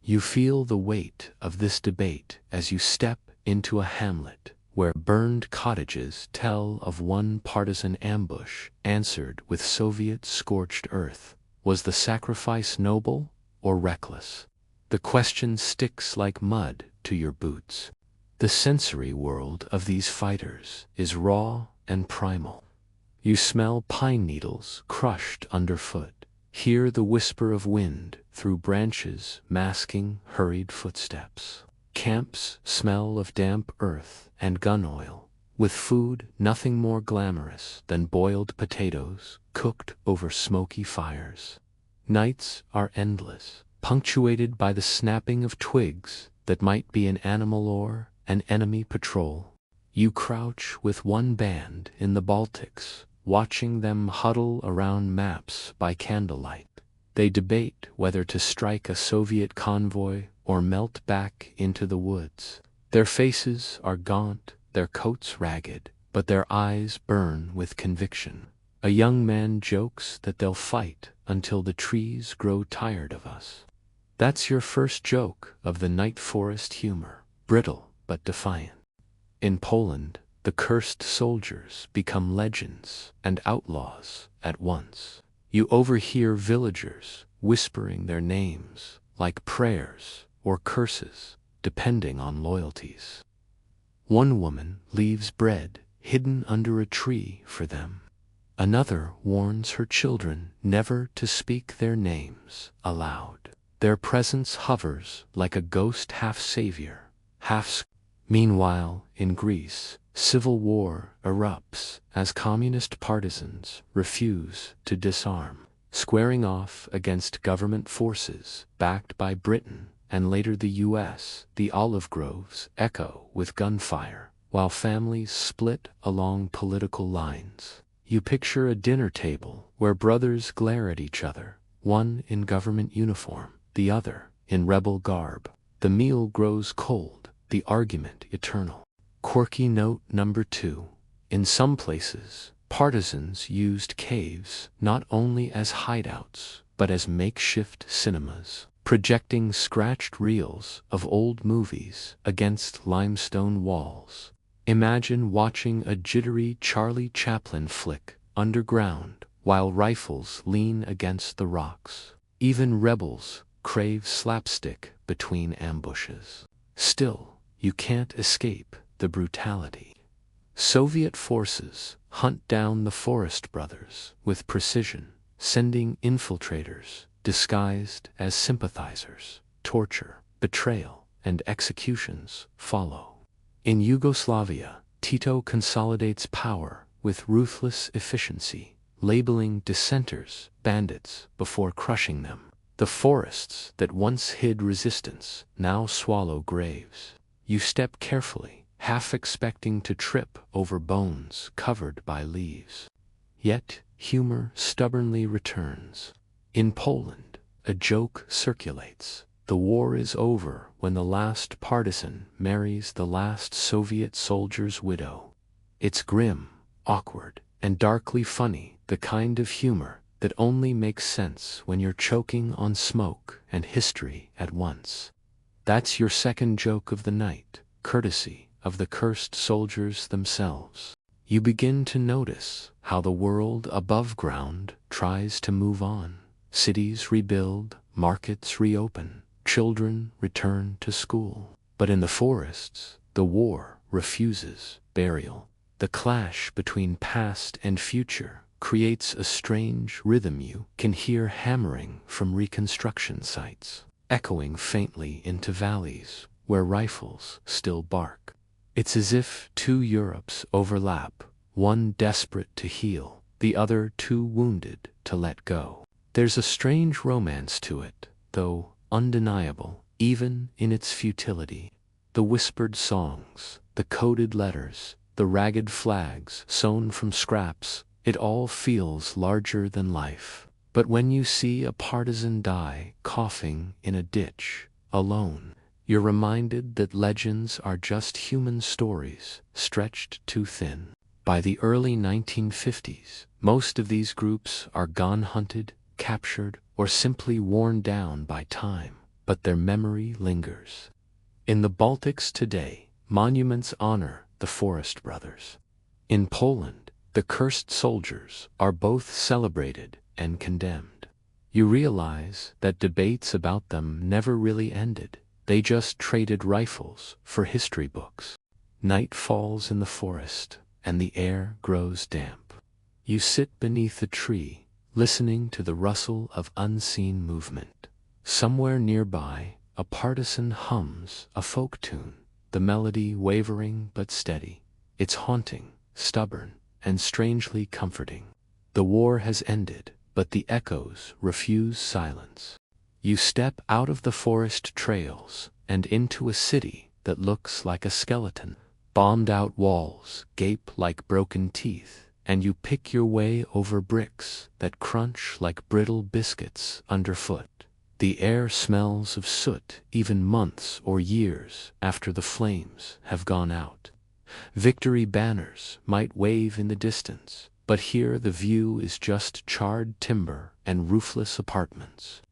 You feel the weight of this debate as you step into a hamlet where burned cottages tell of one partisan ambush answered with Soviet-scorched earth. Was the sacrifice noble or reckless? The question sticks like mud to your boots. The sensory world of these fighters is raw and primal. You smell pine needles crushed underfoot, hear the whisper of wind through branches masking hurried footsteps. Camps smell of damp earth and gun oil, with food nothing more glamorous than boiled potatoes cooked over smoky fires. Nights are endless, punctuated by the snapping of twigs that might be an animal or an enemy patrol. You crouch with one band in the Baltics, watching them huddle around maps by candlelight. They debate whether to strike a Soviet convoy or melt back into the woods. Their faces are gaunt, their coats ragged, but their eyes burn with conviction. A young man jokes that they'll fight until the trees grow tired of us. That's your first joke of the night forest humor, brittle but defiant. In Poland, the cursed soldiers become legends and outlaws at once. You overhear villagers whispering their names like prayers or curses, depending on loyalties. One woman leaves bread hidden under a tree for them. Another warns her children never to speak their names aloud. Their presence hovers like a ghost half-savior, half. Meanwhile, in Greece, civil war erupts as communist partisans refuse to disarm, squaring off against government forces backed by Britain and later the US. The olive groves echo with gunfire, while families split along political lines. You picture a dinner table where brothers glare at each other, one in government uniform, the other in rebel garb. The meal grows cold, the argument eternal. Quirky note number 2. In some places, partisans used caves not only as hideouts, but as makeshift cinemas, projecting scratched reels of old movies against limestone walls. Imagine watching a jittery Charlie Chaplin flick underground while rifles lean against the rocks. Even rebels crave slapstick between ambushes. Still, you can't escape the brutality. Soviet forces hunt down the Forest brothers with precision, sending infiltrators disguised as sympathizers. Torture, betrayal, and executions follow. In Yugoslavia, Tito consolidates power with ruthless efficiency, labeling dissenters bandits before crushing them. The forests that once hid resistance now swallow graves. You step carefully, half expecting to trip over bones covered by leaves. Yet humor stubbornly returns. In Poland, a joke circulates. The war is over when the last partisan marries the last Soviet soldier's widow. It's grim, awkward, and darkly funny, the kind of humor that only makes sense when you're choking on smoke and history at once. That's your second joke of the night, courtesy of the cursed soldiers themselves. You begin to notice how the world above ground tries to move on. Cities rebuild, markets reopen, children return to school. But in the forests, the war refuses burial. The clash between past and future creates a strange rhythm you can hear hammering from reconstruction sites, echoing faintly into valleys where rifles still bark. It's as if two Europes overlap, one desperate to heal, the other too wounded to let go. There's a strange romance to it, though undeniable, even in its futility. The whispered songs, the coded letters, the ragged flags sewn from scraps, it all feels larger than life. But when you see a partisan die coughing in a ditch, alone, you're reminded that legends are just human stories stretched too thin. By the early 1950s, most of these groups are gone, hunted, captured, or simply worn down by time, but their memory lingers. In the Baltics today, monuments honor the Forest Brothers. In Poland, the cursed soldiers are both celebrated and condemned. You realize that debates about them never really ended. They just traded rifles for history books. Night falls in the forest, and the air grows damp. You sit beneath a tree, listening to the rustle of unseen movement. Somewhere nearby, a partisan hums a folk tune, the melody wavering but steady. It's haunting, stubborn, and strangely comforting. The war has ended, but the echoes refuse silence. You step out of the forest trails and into a city that looks like a skeleton. Bombed-out walls gape like broken teeth, and you pick your way over bricks that crunch like brittle biscuits underfoot. The air smells of soot even months or years after the flames have gone out. Victory banners might wave in the distance, but here the view is just charred timber and roofless apartments.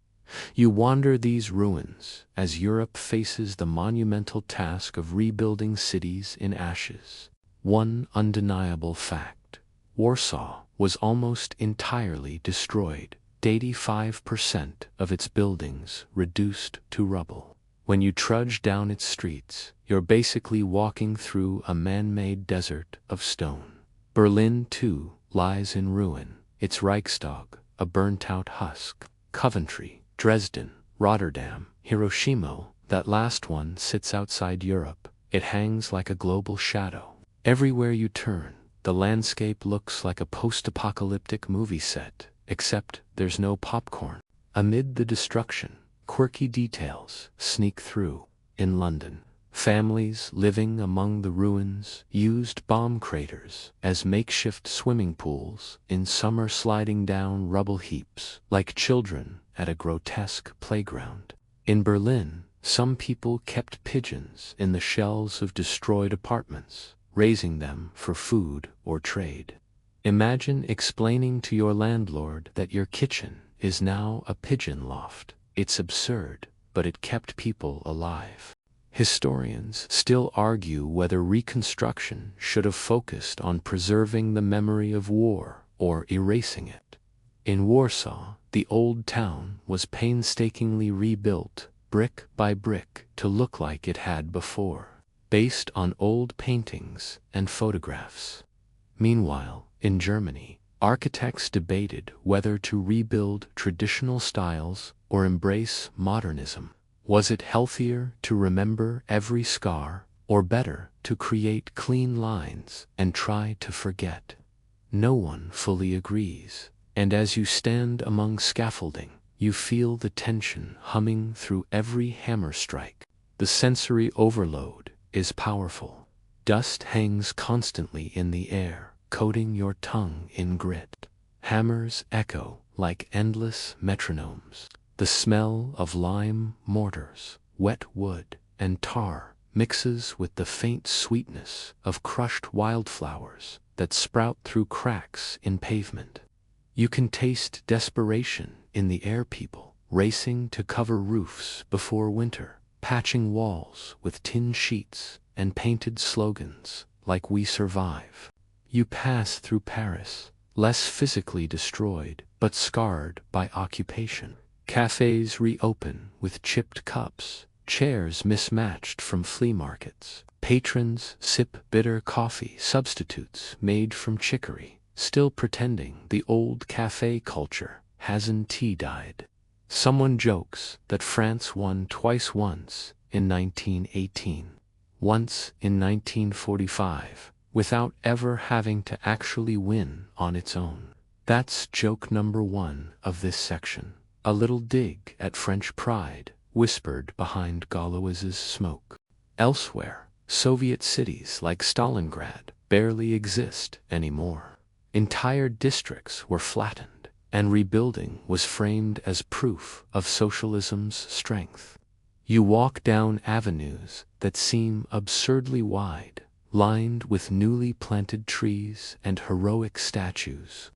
You wander these ruins as Europe faces the monumental task of rebuilding cities in ashes. One undeniable fact: Warsaw was almost entirely destroyed, 85% of its buildings reduced to rubble. When you trudge down its streets, you're basically walking through a man-made desert of stone. Berlin, too, lies in ruin, its Reichstag a burnt-out husk. Coventry, Dresden, Rotterdam, Hiroshima, that last one sits outside Europe. It hangs like a global shadow. Everywhere you turn, the landscape looks like a post-apocalyptic movie set, except there's no popcorn. Amid the destruction, quirky details sneak through. In London, families living among the ruins used bomb craters as makeshift swimming pools in summer, sliding down rubble heaps like children at a grotesque playground. In Berlin, some people kept pigeons in the shells of destroyed apartments, raising them for food or trade. Imagine explaining to your landlord that your kitchen is now a pigeon loft. It's absurd, but it kept people alive. Historians still argue whether reconstruction should have focused on preserving the memory of war or erasing it. In Warsaw, the old town was painstakingly rebuilt, brick by brick, to look like it had before, based on old paintings and photographs. Meanwhile, in Germany, architects debated whether to rebuild traditional styles or embrace modernism. Was it healthier to remember every scar, or better to create clean lines and try to forget? No one fully agrees, and as you stand among scaffolding, you feel the tension humming through every hammer strike. The sensory overload is powerful. Dust hangs constantly in the air, coating your tongue in grit. Hammers echo like endless metronomes. The smell of lime mortars, wet wood, and tar mixes with the faint sweetness of crushed wildflowers that sprout through cracks in pavement. You can taste desperation in the air, people racing to cover roofs before winter, patching walls with tin sheets and painted slogans like "We survive." You pass through Paris, less physically destroyed but scarred by occupation. Cafes reopen with chipped cups, chairs mismatched from flea markets. Patrons sip bitter coffee substitutes made from chicory, still pretending the old cafe culture hasn't died. Someone jokes that France won twice, once in 1918, once in 1945, without ever having to actually win on its own. That's joke number 1 of this section. A little dig at French pride, whispered behind Gaulois's smoke. Elsewhere, Soviet cities like Stalingrad barely exist anymore. Entire districts were flattened, and rebuilding was framed as proof of socialism's strength. You walk down avenues that seem absurdly wide, lined with newly planted trees and heroic statues.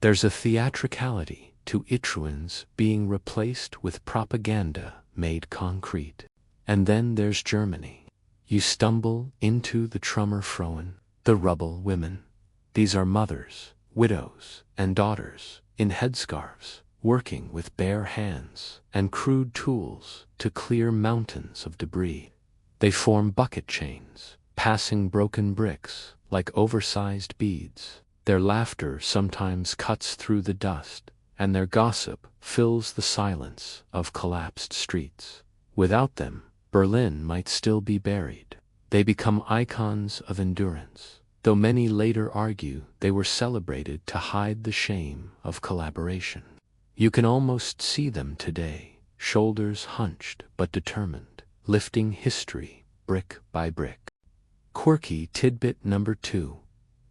There's a theatricality to Itruans being replaced with propaganda made concrete. And then there's Germany. You stumble into the Trümmerfrauen, the rubble women. These are mothers, widows, and daughters, in headscarves, working with bare hands and crude tools to clear mountains of debris. They form bucket chains, passing broken bricks like oversized beads. Their laughter sometimes cuts through the dust, and their gossip fills the silence of collapsed streets. Without them, Berlin might still be buried. They become icons of endurance, though many later argue they were celebrated to hide the shame of collaboration. You can almost see them today, shoulders hunched but determined, lifting history brick by brick. Quirky tidbit number 2.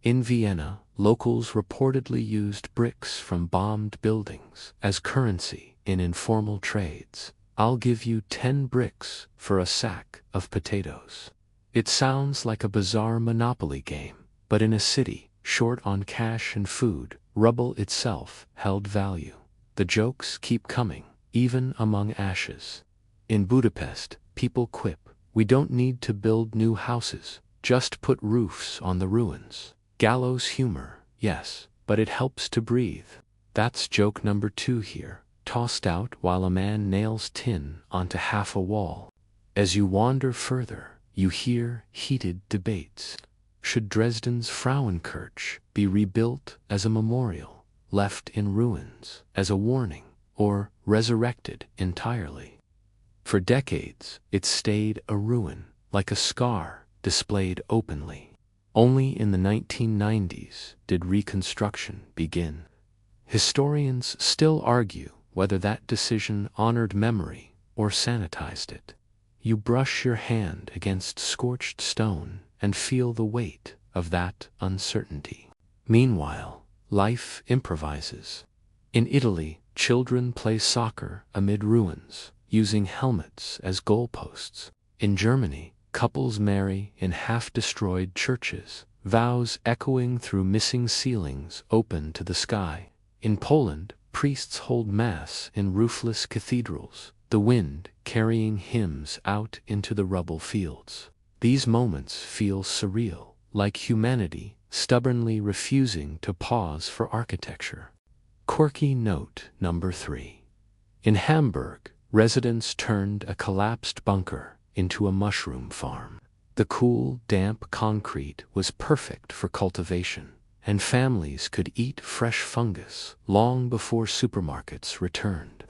In Vienna, locals reportedly used bricks from bombed buildings as currency in informal trades. I'll give you 10 bricks for a sack of potatoes. It sounds like a bizarre Monopoly game, but in a city short on cash and food, rubble itself held value. The jokes keep coming, even among ashes. In Budapest, people quip, "We don't need to build new houses, just put roofs on the ruins." Gallows humor, yes, but it helps to breathe. That's joke number 2 here, tossed out while a man nails tin onto half a wall. As you wander further, you hear heated debates. Should Dresden's Frauenkirche be rebuilt as a memorial, left in ruins as a warning, or resurrected entirely? For decades, it stayed a ruin, like a scar displayed openly. Only in the 1990s did reconstruction begin. Historians still argue whether that decision honored memory or sanitized it. You brush your hand against scorched stone and feel the weight of that uncertainty. Meanwhile, life improvises. In Italy, children play soccer amid ruins, using helmets as goalposts. In Germany, couples marry in half-destroyed churches, vows echoing through missing ceilings open to the sky. In Poland, priests hold mass in roofless cathedrals, the wind carrying hymns out into the rubble fields. These moments feel surreal, like humanity stubbornly refusing to pause for architecture. Quirky note number 3. In Hamburg, residents turned a collapsed bunker into a mushroom farm. The cool, damp concrete was perfect for cultivation, and families could eat fresh fungus long before supermarkets returned.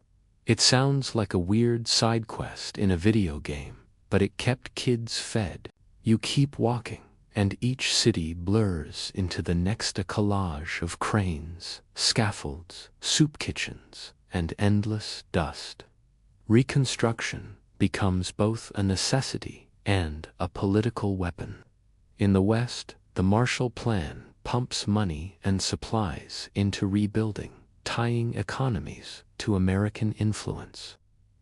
It sounds like a weird side quest in a video game, but it kept kids fed. You keep walking, and each city blurs into the next, a collage of cranes, scaffolds, soup kitchens, and endless dust. Reconstruction becomes both a necessity and a political weapon. In the West, the Marshall Plan pumps money and supplies into rebuilding, tying economies to American influence.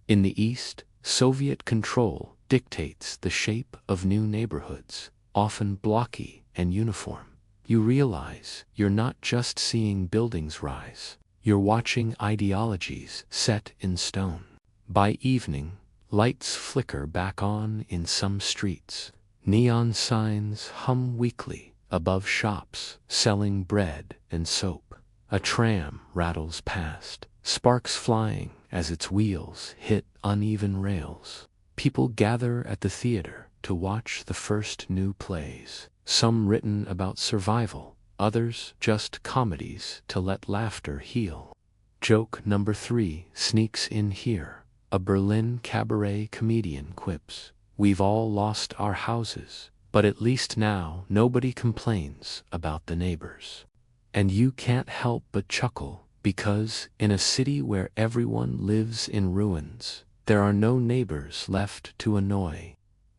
In the East, Soviet control dictates the shape of new neighborhoods, often blocky and uniform. You realize you're not just seeing buildings rise, you're watching ideologies set in stone. By evening, lights flicker back on in some streets. Neon signs hum weakly above shops selling bread and soap. A tram rattles past, sparks flying as its wheels hit uneven rails. People gather at the theater to watch the first new plays, some written about survival, others just comedies to let laughter heal. Joke number 3 sneaks in here. A Berlin cabaret comedian quips, "We've all lost our houses, but at least now nobody complains about the neighbors." And you can't help but chuckle, because in a city where everyone lives in ruins, there are no neighbors left to annoy.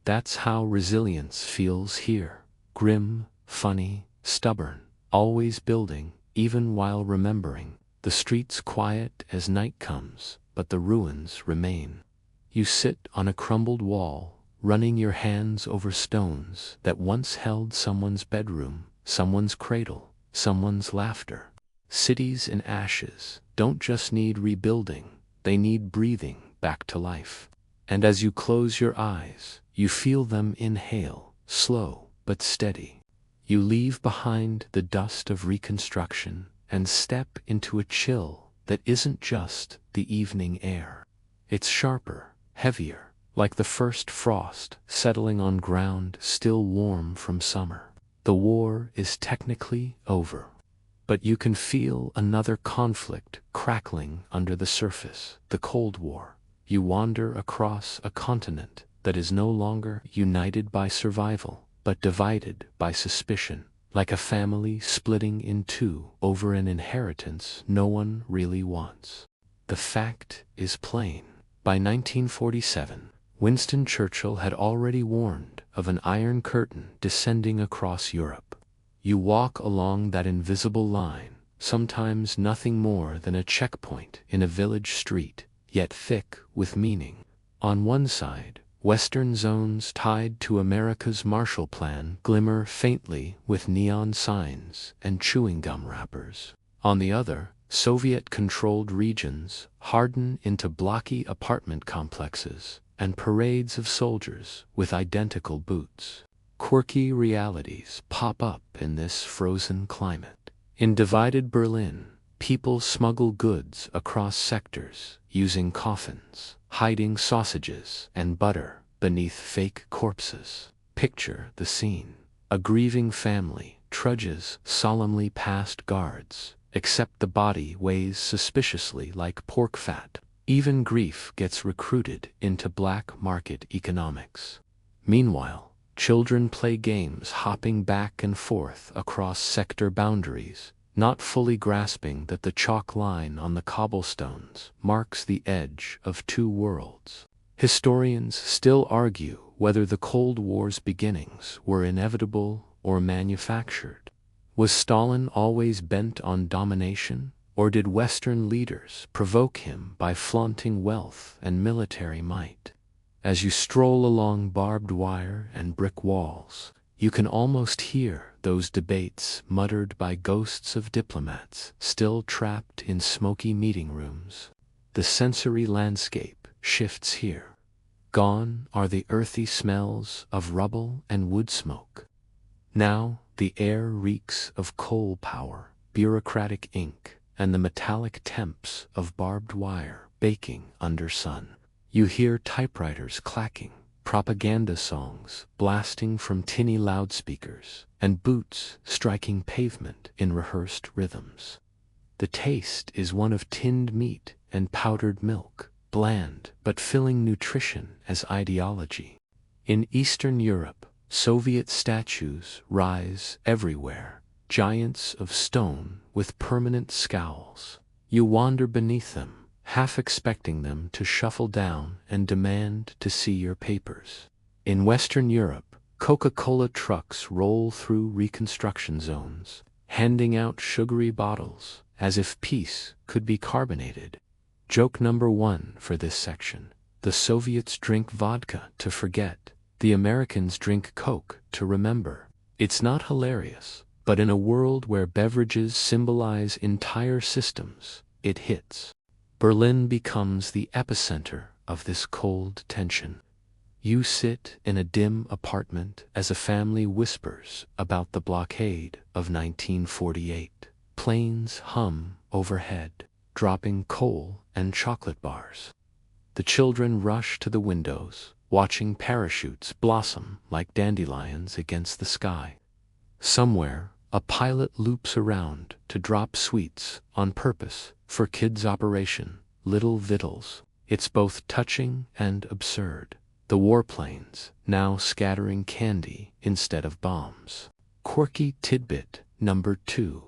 That's how resilience feels here. Grim, funny, stubborn, always building, even while remembering. The streets quiet as night comes, but the ruins remain. You sit on a crumbled wall, running your hands over stones that once held someone's bedroom, someone's cradle, someone's laughter. Cities in ashes don't just need rebuilding, they need breathing back to life. And as you close your eyes, you feel them inhale, slow but steady. You leave behind the dust of reconstruction and step into a chill that isn't just the evening air. It's sharper, heavier, like the first frost settling on ground still warm from summer. The war is technically over, but you can feel another conflict crackling under the surface, the Cold War. You wander across a continent that is no longer united by survival, but divided by suspicion, like a family splitting in two over an inheritance no one really wants. The fact is plain. By 1947, Winston Churchill had already warned of an iron curtain descending across Europe. You walk along that invisible line, sometimes nothing more than a checkpoint in a village street, yet thick with meaning. On one side, Western zones tied to America's Marshall Plan glimmer faintly with neon signs and chewing gum wrappers. On the other, Soviet-controlled regions harden into blocky apartment complexes and parades of soldiers with identical boots. Quirky realities pop up in this frozen climate. In divided Berlin, people smuggle goods across sectors using coffins, hiding sausages and butter beneath fake corpses. Picture the scene. A grieving family trudges solemnly past guards, except the body weighs suspiciously like pork fat. Even grief gets recruited into black market economics. Meanwhile, children play games hopping back and forth across sector boundaries, not fully grasping that the chalk line on the cobblestones marks the edge of two worlds. Historians still argue whether the Cold War's beginnings were inevitable or manufactured. Was Stalin always bent on domination, or did Western leaders provoke him by flaunting wealth and military might? As you stroll along barbed wire and brick walls, you can almost hear those debates muttered by ghosts of diplomats still trapped in smoky meeting rooms. The sensory landscape shifts here. Gone are the earthy smells of rubble and wood smoke. Now the air reeks of coal power, bureaucratic ink, and the metallic temps of barbed wire baking under sun. You hear typewriters clacking, propaganda songs blasting from tinny loudspeakers, and boots striking pavement in rehearsed rhythms. The taste is one of tinned meat and powdered milk, bland but filling nutrition as ideology. In Eastern Europe, Soviet statues rise everywhere, giants of stone with permanent scowls. You wander beneath them, half expecting them to shuffle down and demand to see your papers. In Western Europe, Coca-Cola trucks roll through reconstruction zones, handing out sugary bottles, as if peace could be carbonated. Joke number 1 for this section. The Soviets drink vodka to forget. The Americans drink Coke to remember. It's not hilarious, but in a world where beverages symbolize entire systems, it hits. Berlin becomes the epicenter of this cold tension. You sit in a dim apartment as a family whispers about the blockade of 1948. Planes hum overhead. dropping coal and chocolate bars. The children rush to the windows, watching parachutes blossom like dandelions against the sky. Somewhere, a pilot loops around to drop sweets on purpose for kids' Operation Little Vittles. It's both touching and absurd. The warplanes now scattering candy instead of bombs. Quirky tidbit number 2.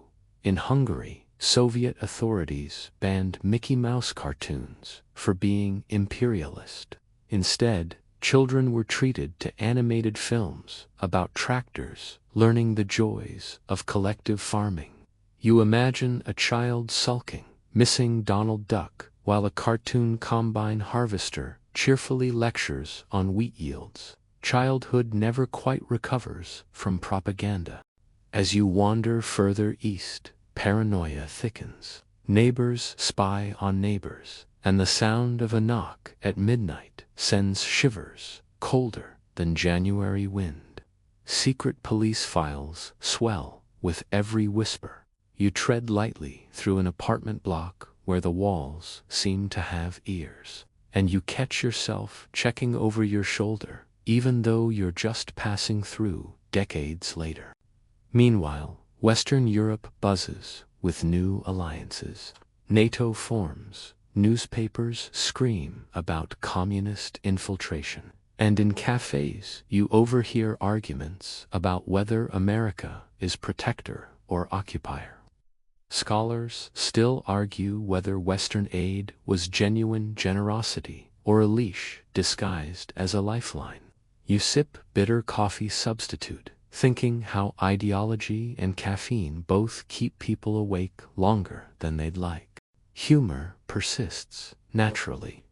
In Hungary, Soviet authorities banned Mickey Mouse cartoons for being imperialist. Instead, children were treated to animated films about tractors learning the joys of collective farming. You imagine a child sulking, missing Donald Duck, while a cartoon combine harvester cheerfully lectures on wheat yields. Childhood never quite recovers from propaganda. As you wander further east, paranoia thickens. Neighbors spy on neighbors, and the sound of a knock at midnight sends shivers colder than January wind. Secret police files swell with every whisper. You tread lightly through an apartment block where the walls seem to have ears, and you catch yourself checking over your shoulder, even though you're just passing through decades later. Meanwhile, Western Europe buzzes with new alliances. NATO forms, newspapers scream about communist infiltration, and in cafes you overhear arguments about whether America is protector or occupier. Scholars still argue whether Western aid was genuine generosity or a leash disguised as a lifeline. You sip bitter coffee substitute, thinking how ideology and caffeine both keep people awake longer than they'd like. Humor persists naturally.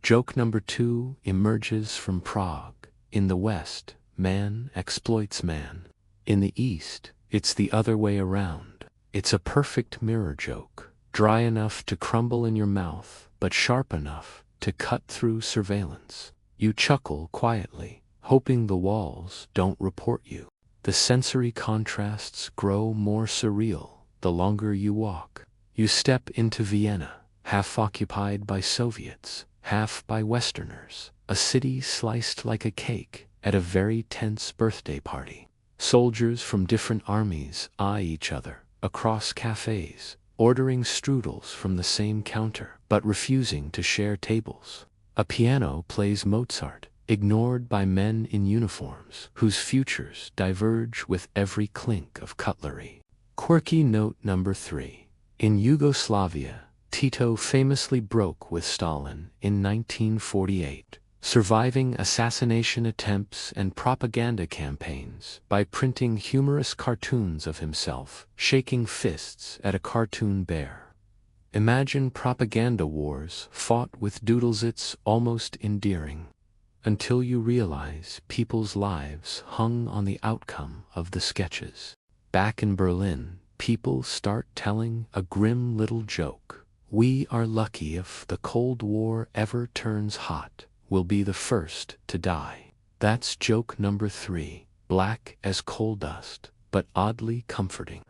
Joke number 2 emerges from Prague. In the West, man exploits man. In the East, it's the other way around. It's a perfect mirror joke, dry enough to crumble in your mouth, but sharp enough to cut through surveillance. You chuckle quietly, hoping the walls don't report you. The sensory contrasts grow more surreal the longer you walk. You step into Vienna, half occupied by Soviets, half by Westerners, a city sliced like a cake at a very tense birthday party. Soldiers from different armies eye each other across cafes, ordering strudels from the same counter, but refusing to share tables. A piano plays Mozart, ignored by men in uniforms whose futures diverge with every clink of cutlery. Quirky note number 3. In Yugoslavia, Tito famously broke with Stalin in 1948, surviving assassination attempts and propaganda campaigns by printing humorous cartoons of himself shaking fists at a cartoon bear. Imagine propaganda wars fought with doodles. It's almost endearing, until you realize people's lives hung on the outcome of the sketches. Back in Berlin, people start telling a grim little joke. We are lucky if the Cold War ever turns hot. Will be the first to die. That's joke number 3, black as coal dust, but oddly comforting.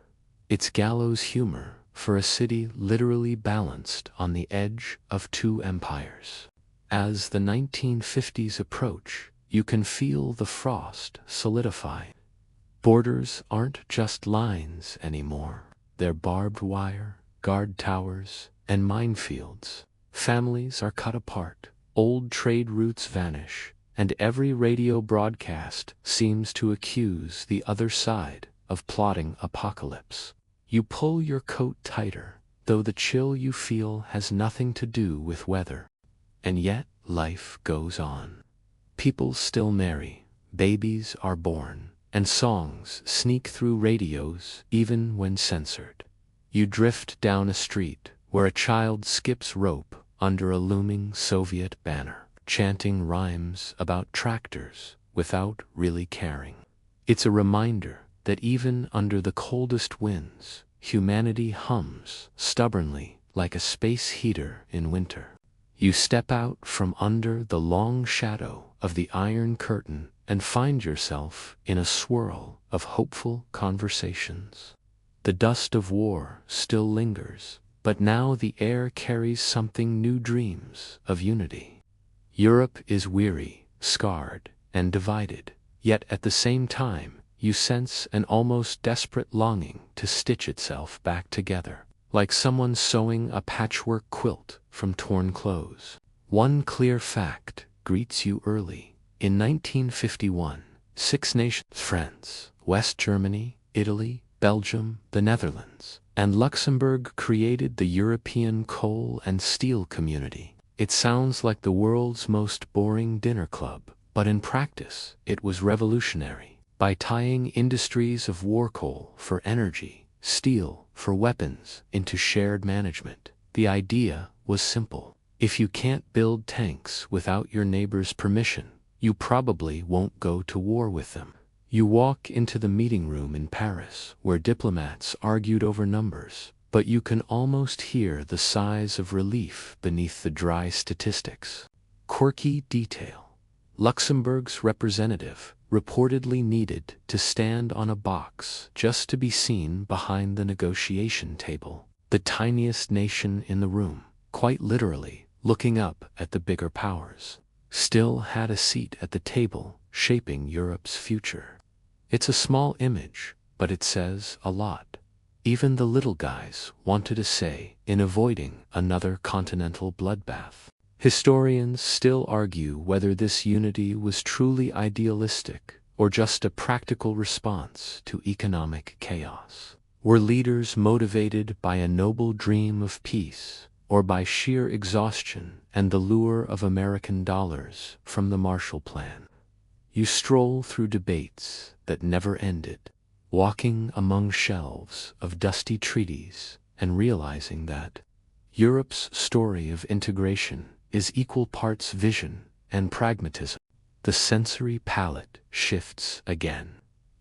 It's gallows humor for a city literally balanced on the edge of 2 empires. As the 1950s approach, you can feel the frost solidify. Borders aren't just lines anymore. They're barbed wire, guard towers, and minefields. Families are cut apart. Old trade routes vanish, and every radio broadcast seems to accuse the other side of plotting apocalypse. You pull your coat tighter, though the chill you feel has nothing to do with weather. And yet, life goes on. People still marry, babies are born, and songs sneak through radios even when censored. You drift down a street where a child skips rope under a looming Soviet banner, chanting rhymes about tractors without really caring. It's a reminder that even under the coldest winds, humanity hums stubbornly like a space heater in winter. You step out from under the long shadow of the Iron Curtain and find yourself in a swirl of hopeful conversations. The dust of war still lingers, but now the air carries something new: dreams of unity. Europe is weary, scarred, and divided, yet at the same time, you sense an almost desperate longing to stitch itself back together, like someone sewing a patchwork quilt from torn clothes. One clear fact greets you early. In 1951, 6 nations, France, West Germany, Italy, Belgium, the Netherlands, and Luxembourg, created the European Coal and Steel Community. It sounds like the world's most boring dinner club, but in practice, it was revolutionary. By tying industries of war coal for energy, steel for weapons into shared management, the idea was simple. If you can't build tanks without your neighbor's permission, you probably won't go to war with them. You walk into the meeting room in Paris, where diplomats argued over numbers, but you can almost hear the sighs of relief beneath the dry statistics. Quirky detail: Luxembourg's representative reportedly needed to stand on a box just to be seen behind the negotiation table. The tiniest nation in the room, quite literally looking up at the bigger powers, still had a seat at the table shaping Europe's future. It's a small image, but it says a lot. Even the little guys wanted a say in avoiding another continental bloodbath. Historians still argue whether this unity was truly idealistic or just a practical response to economic chaos. Were leaders motivated by a noble dream of peace, or by sheer exhaustion and the lure of American dollars from the Marshall Plan? You stroll through debates that never ended, walking among shelves of dusty treaties and realizing that Europe's story of integration is equal parts vision and pragmatism. The sensory palette shifts again.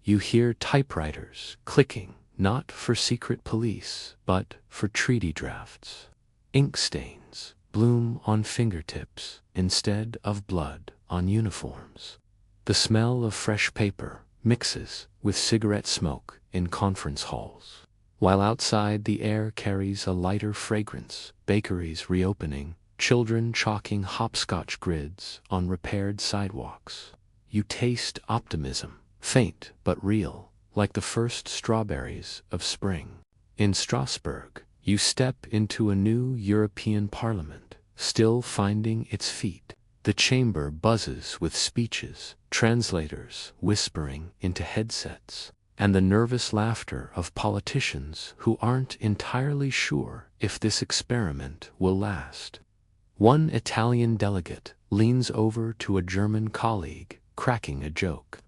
You hear typewriters clicking, not for secret police, but for treaty drafts. Ink stains bloom on fingertips instead of blood on uniforms. The smell of fresh paper mixes with cigarette smoke in conference halls, while outside the air carries a lighter fragrance: bakeries reopening, children chalking hopscotch grids on repaired sidewalks. You taste optimism, faint but real, like the first strawberries of spring. In Strasbourg, you step into a new European Parliament, still finding its feet. The chamber buzzes with speeches, translators whispering into headsets, and the nervous laughter of politicians who aren't entirely sure if this experiment will last. One Italian delegate leans over to a German colleague, cracking a joke.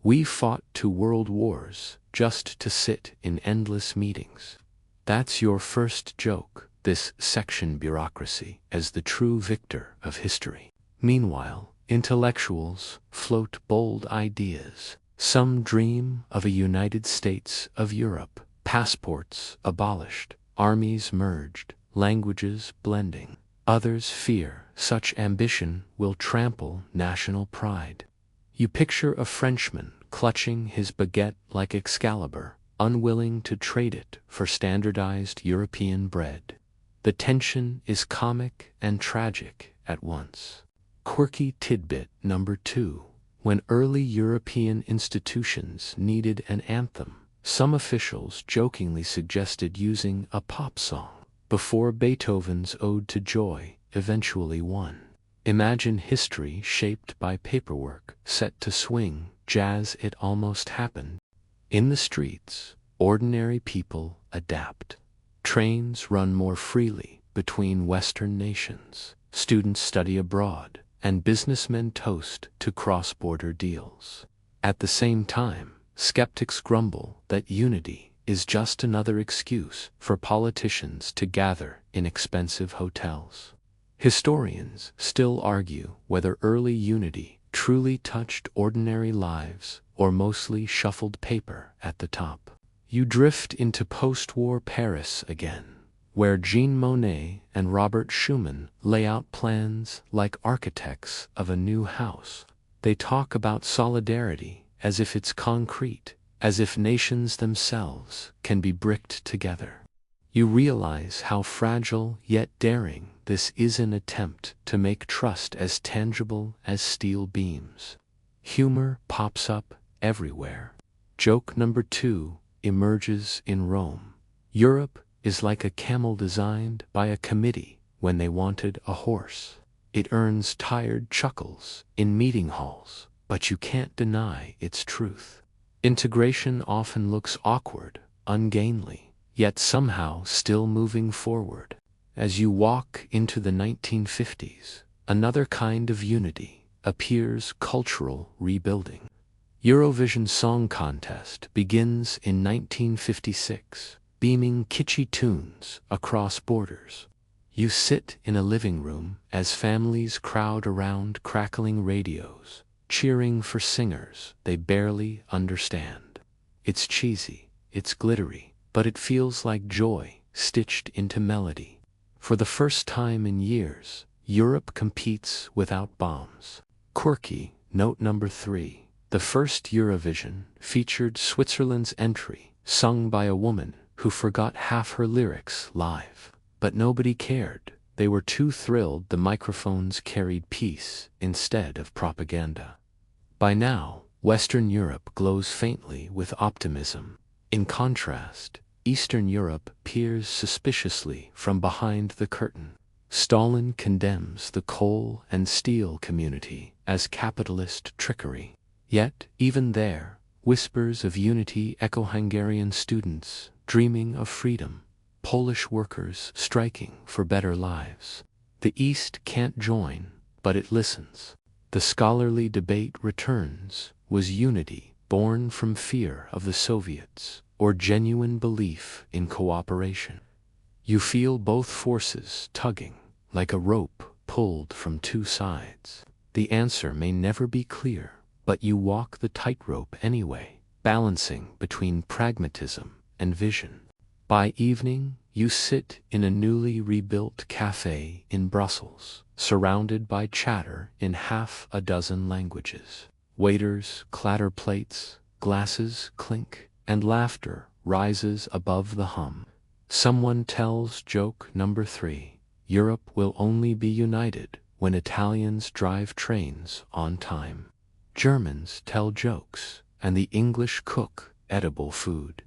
"We fought 2 world wars just to sit in endless meetings." That's your first joke, this section bureaucracy as the true victor of history. Meanwhile, intellectuals float bold ideas. Some dream of a United States of Europe, passports abolished, armies merged, languages blending. Others fear such ambition will trample national pride. You picture a Frenchman clutching his baguette like Excalibur, unwilling to trade it for standardized European bread. The tension is comic and tragic at once. Quirky tidbit number 2. When early European institutions needed an anthem, some officials jokingly suggested using a pop song before Beethoven's Ode to Joy eventually won. Imagine history shaped by paperwork, set to swing jazz. It almost happened. In the streets, ordinary people adapt. Trains run more freely between Western nations. Students study abroad, and businessmen toast to cross-border deals. At the same time, skeptics grumble that unity is just another excuse for politicians to gather in expensive hotels. Historians still argue whether early unity truly touched ordinary lives or mostly shuffled paper at the top. You drift into post-war Paris again, where Jean Monnet and Robert Schumann lay out plans like architects of a new house. They talk about solidarity as if it's concrete, as if nations themselves can be bricked together. You realize how fragile yet daring this is, an attempt to make trust as tangible as steel beams. Humor pops up everywhere. Joke number 2 emerges in Rome. Europe is like a camel designed by a committee when they wanted a horse. It earns tired chuckles in meeting halls, but you can't deny its truth. Integration often looks awkward, ungainly, yet somehow still moving forward. As you walk into the 1950s, another kind of unity appears: cultural rebuilding. Eurovision Song Contest begins in 1956, beaming kitschy tunes across borders. You sit in a living room as families crowd around crackling radios, cheering for singers they barely understand. It's cheesy, it's glittery, but it feels like joy stitched into melody. For the first time in years, Europe competes without bombs. Quirky note number 3. The first Eurovision featured Switzerland's entry, sung by a woman who forgot half her lyrics live. But nobody cared. They were too thrilled the microphones carried peace instead of propaganda. By now, Western Europe glows faintly with optimism. In contrast, Eastern Europe peers suspiciously from behind the curtain. Stalin condemns the coal and steel community as capitalist trickery. Yet, even there, whispers of unity echo: Hungarian students dreaming of freedom, Polish workers striking for better lives. The East can't join, but it listens. The scholarly debate returns: was unity born from fear of the Soviets, or genuine belief in cooperation? You feel both forces tugging, like a rope pulled from two sides. The answer may never be clear, but you walk the tightrope anyway, balancing between pragmatism and vision. By evening, you sit in a newly rebuilt cafe in Brussels, surrounded by chatter in half a dozen languages. Waiters clatter plates, glasses clink, and laughter rises above the hum. Someone tells joke number 3. Europe will only be united when Italians drive trains on time. Germans tell jokes, and the English cook edible food.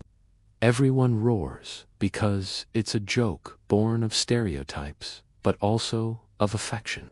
Everyone roars because it's a joke born of stereotypes, but also of affection.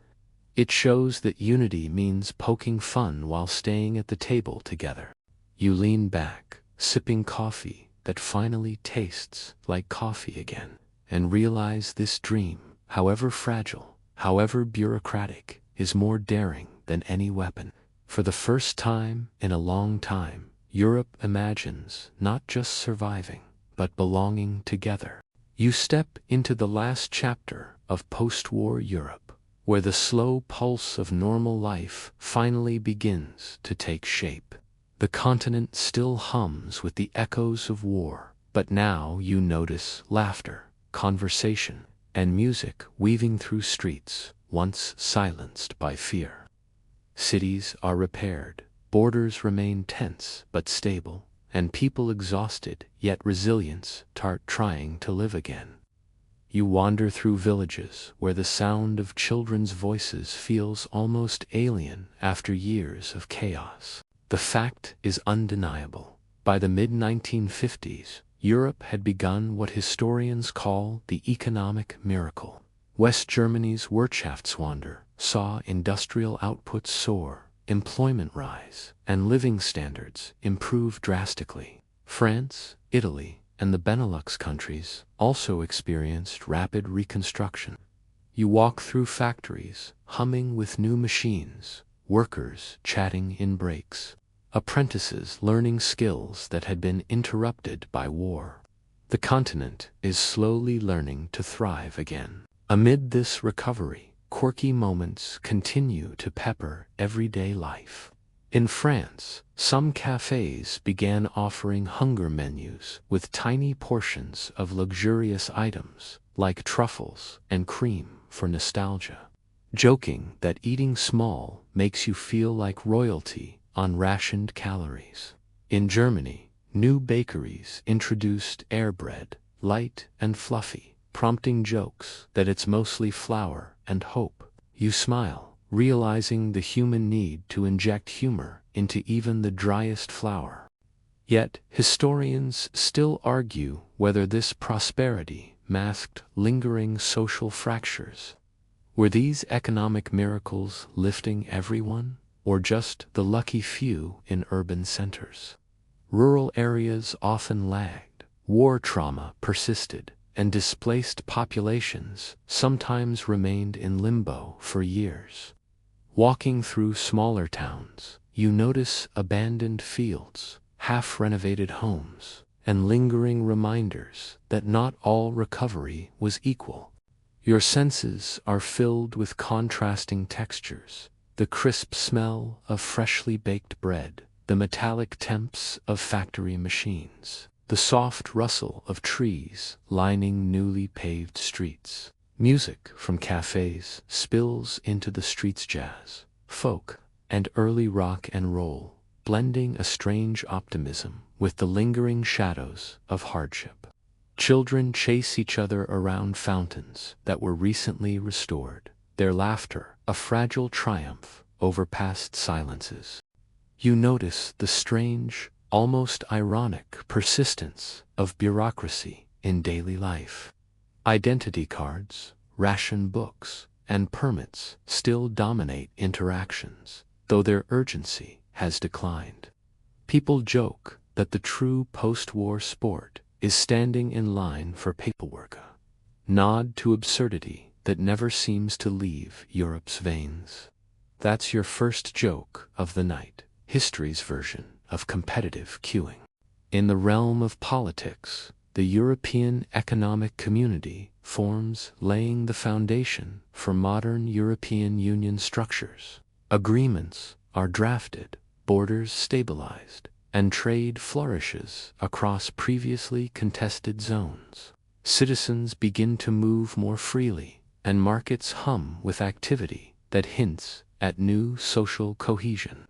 It shows that unity means poking fun while staying at the table together. You lean back, sipping coffee that finally tastes like coffee again, and realize this dream, however fragile, however bureaucratic, is more daring than any weapon. For the first time in a long time, Europe imagines not just surviving, but belonging together. You step into the last chapter of post-war Europe, where the slow pulse of normal life finally begins to take shape. The continent still hums with the echoes of war, but now you notice laughter, conversation, and music weaving through streets once silenced by fear. Cities are repaired, borders remain tense but stable, and people exhausted yet resilient trying to live again. You wander through villages where the sound of children's voices feels almost alien after years of chaos. The fact is undeniable. By the mid-1950s, Europe had begun what historians call the economic miracle. West Germany's Wirtschaftswunder saw industrial output soar, employment rise, and living standards improve drastically. France, Italy, and the Benelux countries also experienced rapid reconstruction. You walk through factories, humming with new machines, workers chatting in breaks, apprentices learning skills that had been interrupted by war. The continent is slowly learning to thrive again. Amid this recovery, quirky moments continue to pepper everyday life. In France, some cafes began offering hunger menus with tiny portions of luxurious items like truffles and cream for nostalgia, joking that eating small makes you feel like royalty on rationed calories. In Germany, new bakeries introduced air bread, light and fluffy, prompting jokes that it's mostly flour and hope. You smile, realizing the human need to inject humor into even the driest flour. Yet, historians still argue whether this prosperity masked lingering social fractures. Were these economic miracles lifting everyone, or just the lucky few in urban centers? Rural areas often lagged, war trauma persisted, and displaced populations sometimes remained in limbo for years. Walking through smaller towns, you notice abandoned fields, half-renovated homes, and lingering reminders that not all recovery was equal. Your senses are filled with contrasting textures, the crisp smell of freshly baked bread, the metallic temps of factory machines, the soft rustle of trees lining newly paved streets. Music from cafes spills into the streets, jazz, folk, and early rock and roll, blending a strange optimism with the lingering shadows of hardship. Children chase each other around fountains that were recently restored, their laughter a fragile triumph over past silences. You notice the strange, almost ironic persistence of bureaucracy in daily life. Identity cards, ration books, and permits still dominate interactions, though their urgency has declined. People joke that the true post-war sport is standing in line for paperwork, a nod to absurdity that never seems to leave Europe's veins. That's your first joke of the night, history's version of competitive queuing. In the realm of politics, the European Economic Community forms, laying the foundation for modern European Union structures. Agreements are drafted, borders stabilized, and trade flourishes across previously contested zones. Citizens begin to move more freely, and markets hum with activity that hints at new social cohesion.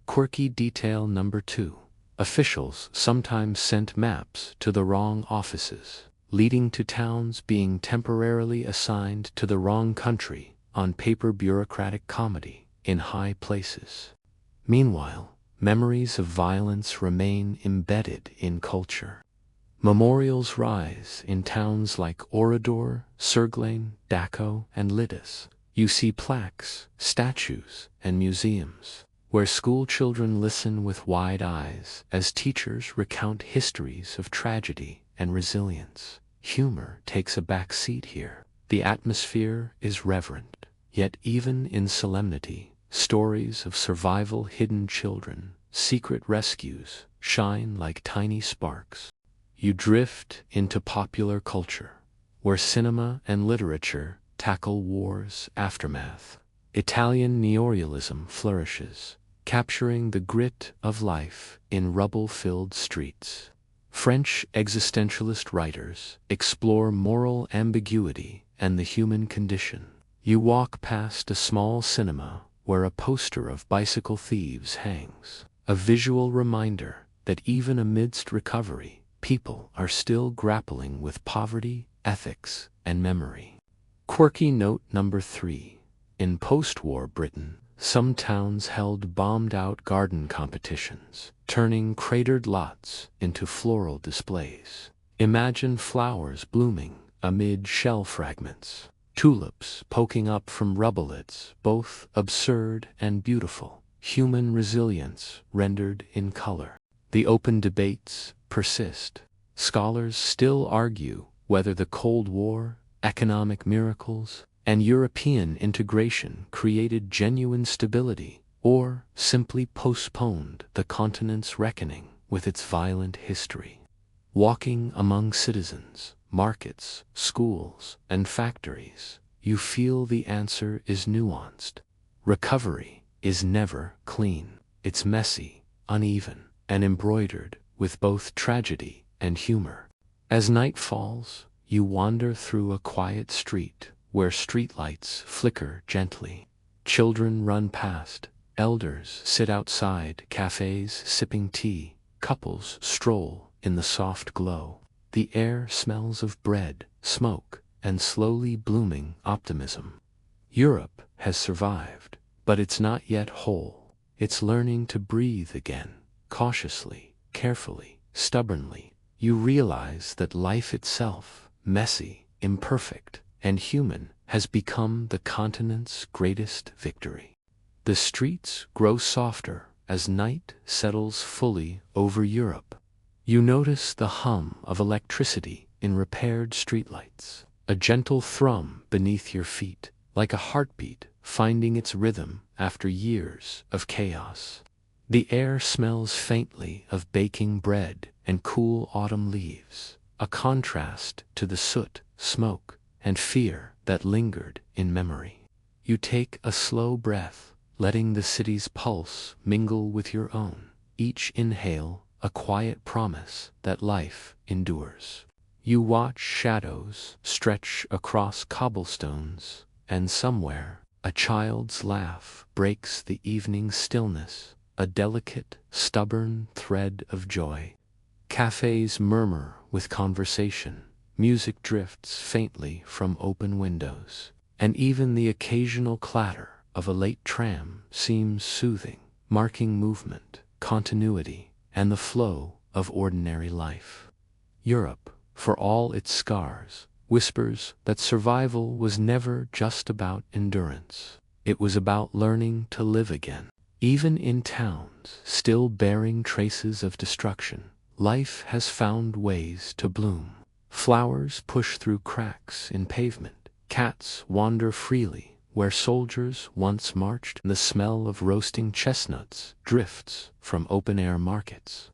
Quirky detail number 2. Officials sometimes sent maps to the wrong offices, leading to towns being temporarily assigned to the wrong country on paper. Bureaucratic comedy in high places. Meanwhile, memories of violence remain embedded in culture. Memorials rise in towns like Orador, Surglain, Dachau, and Lidis. You see plaques, statues, and museums, where school children listen with wide eyes as teachers recount histories of tragedy and resilience. Humor takes a back seat here. The atmosphere is reverent, yet even in solemnity, stories of survival, hidden children, secret rescues shine like tiny sparks. You drift into popular culture, where cinema and literature tackle war's aftermath. Italian neorealism flourishes, capturing the grit of life in rubble-filled streets. French existentialist writers explore moral ambiguity and the human condition. You walk past a small cinema where a poster of bicycle thieves hangs, a visual reminder that even amidst recovery, people are still grappling with poverty, ethics, and memory. Quirky note number 3. In post-war Britain, some towns held bombed-out garden competitions, turning cratered lots into floral displays. Imagine flowers blooming amid shell fragments, tulips poking up from rubblets, both absurd and beautiful, human resilience rendered in color. The open debates persist. Scholars still argue whether the Cold War, economic miracles, and European integration created genuine stability or simply postponed the continent's reckoning with its violent history. Walking among citizens, markets, schools, and factories, you feel the answer is nuanced. Recovery is never clean. It's messy, uneven, and embroidered with both tragedy and humor. As night falls, you wander through a quiet street where streetlights flicker gently. Children run past, elders sit outside cafes sipping tea, couples stroll in the soft glow. The air smells of bread, smoke, and slowly blooming optimism. Europe has survived, but it's not yet whole. It's learning to breathe again, cautiously, carefully, stubbornly. You realize that life itself, messy, imperfect, and human, has become the continent's greatest victory. The streets grow softer as night settles fully over Europe. You notice the hum of electricity in repaired streetlights, a gentle thrum beneath your feet, like a heartbeat finding its rhythm after years of chaos. The air smells faintly of baking bread and cool autumn leaves, a contrast to the soot, smoke, and fear that lingered in memory. You take a slow breath, letting the city's pulse mingle with your own, each inhale a quiet promise that life endures. You watch shadows stretch across cobblestones, and somewhere, a child's laugh breaks the evening stillness, a delicate, stubborn thread of joy. Cafes murmur with conversation, music drifts faintly from open windows, and even the occasional clatter of a late tram seems soothing, marking movement, continuity, and the flow of ordinary life. Europe, for all its scars, whispers that survival was never just about endurance. It was about learning to live again. Even in towns still bearing traces of destruction, life has found ways to bloom. Flowers push through cracks in pavement, cats wander freely where soldiers once marched, and the smell of roasting chestnuts drifts from open-air markets.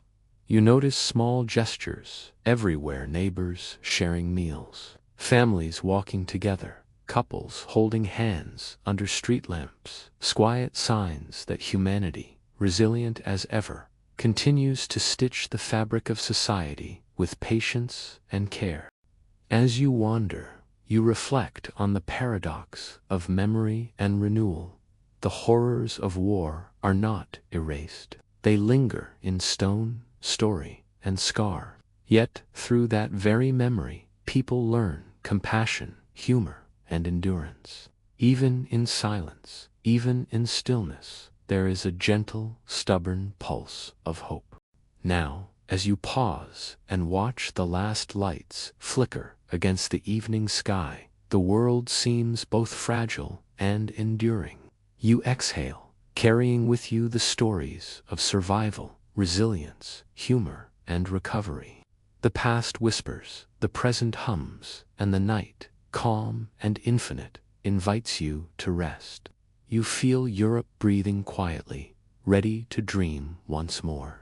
You notice small gestures everywhere, neighbors sharing meals, families walking together, couples holding hands under street lamps, quiet signs that humanity, resilient as ever, continues to stitch the fabric of society with patience and care. As you wander, you reflect on the paradox of memory and renewal. The horrors of war are not erased. They linger in stone, story, and scar. Yet, through that very memory, people learn compassion, humor, and endurance. Even in silence, even in stillness, there is a gentle, stubborn pulse of hope. Now, as you pause and watch the last lights flicker against the evening sky, the world seems both fragile and enduring. You exhale, carrying with you the stories of survival, resilience, humor, and recovery. The past whispers, the present hums, and the night, calm and infinite, invites you to rest. You feel Europe breathing quietly, ready to dream once more.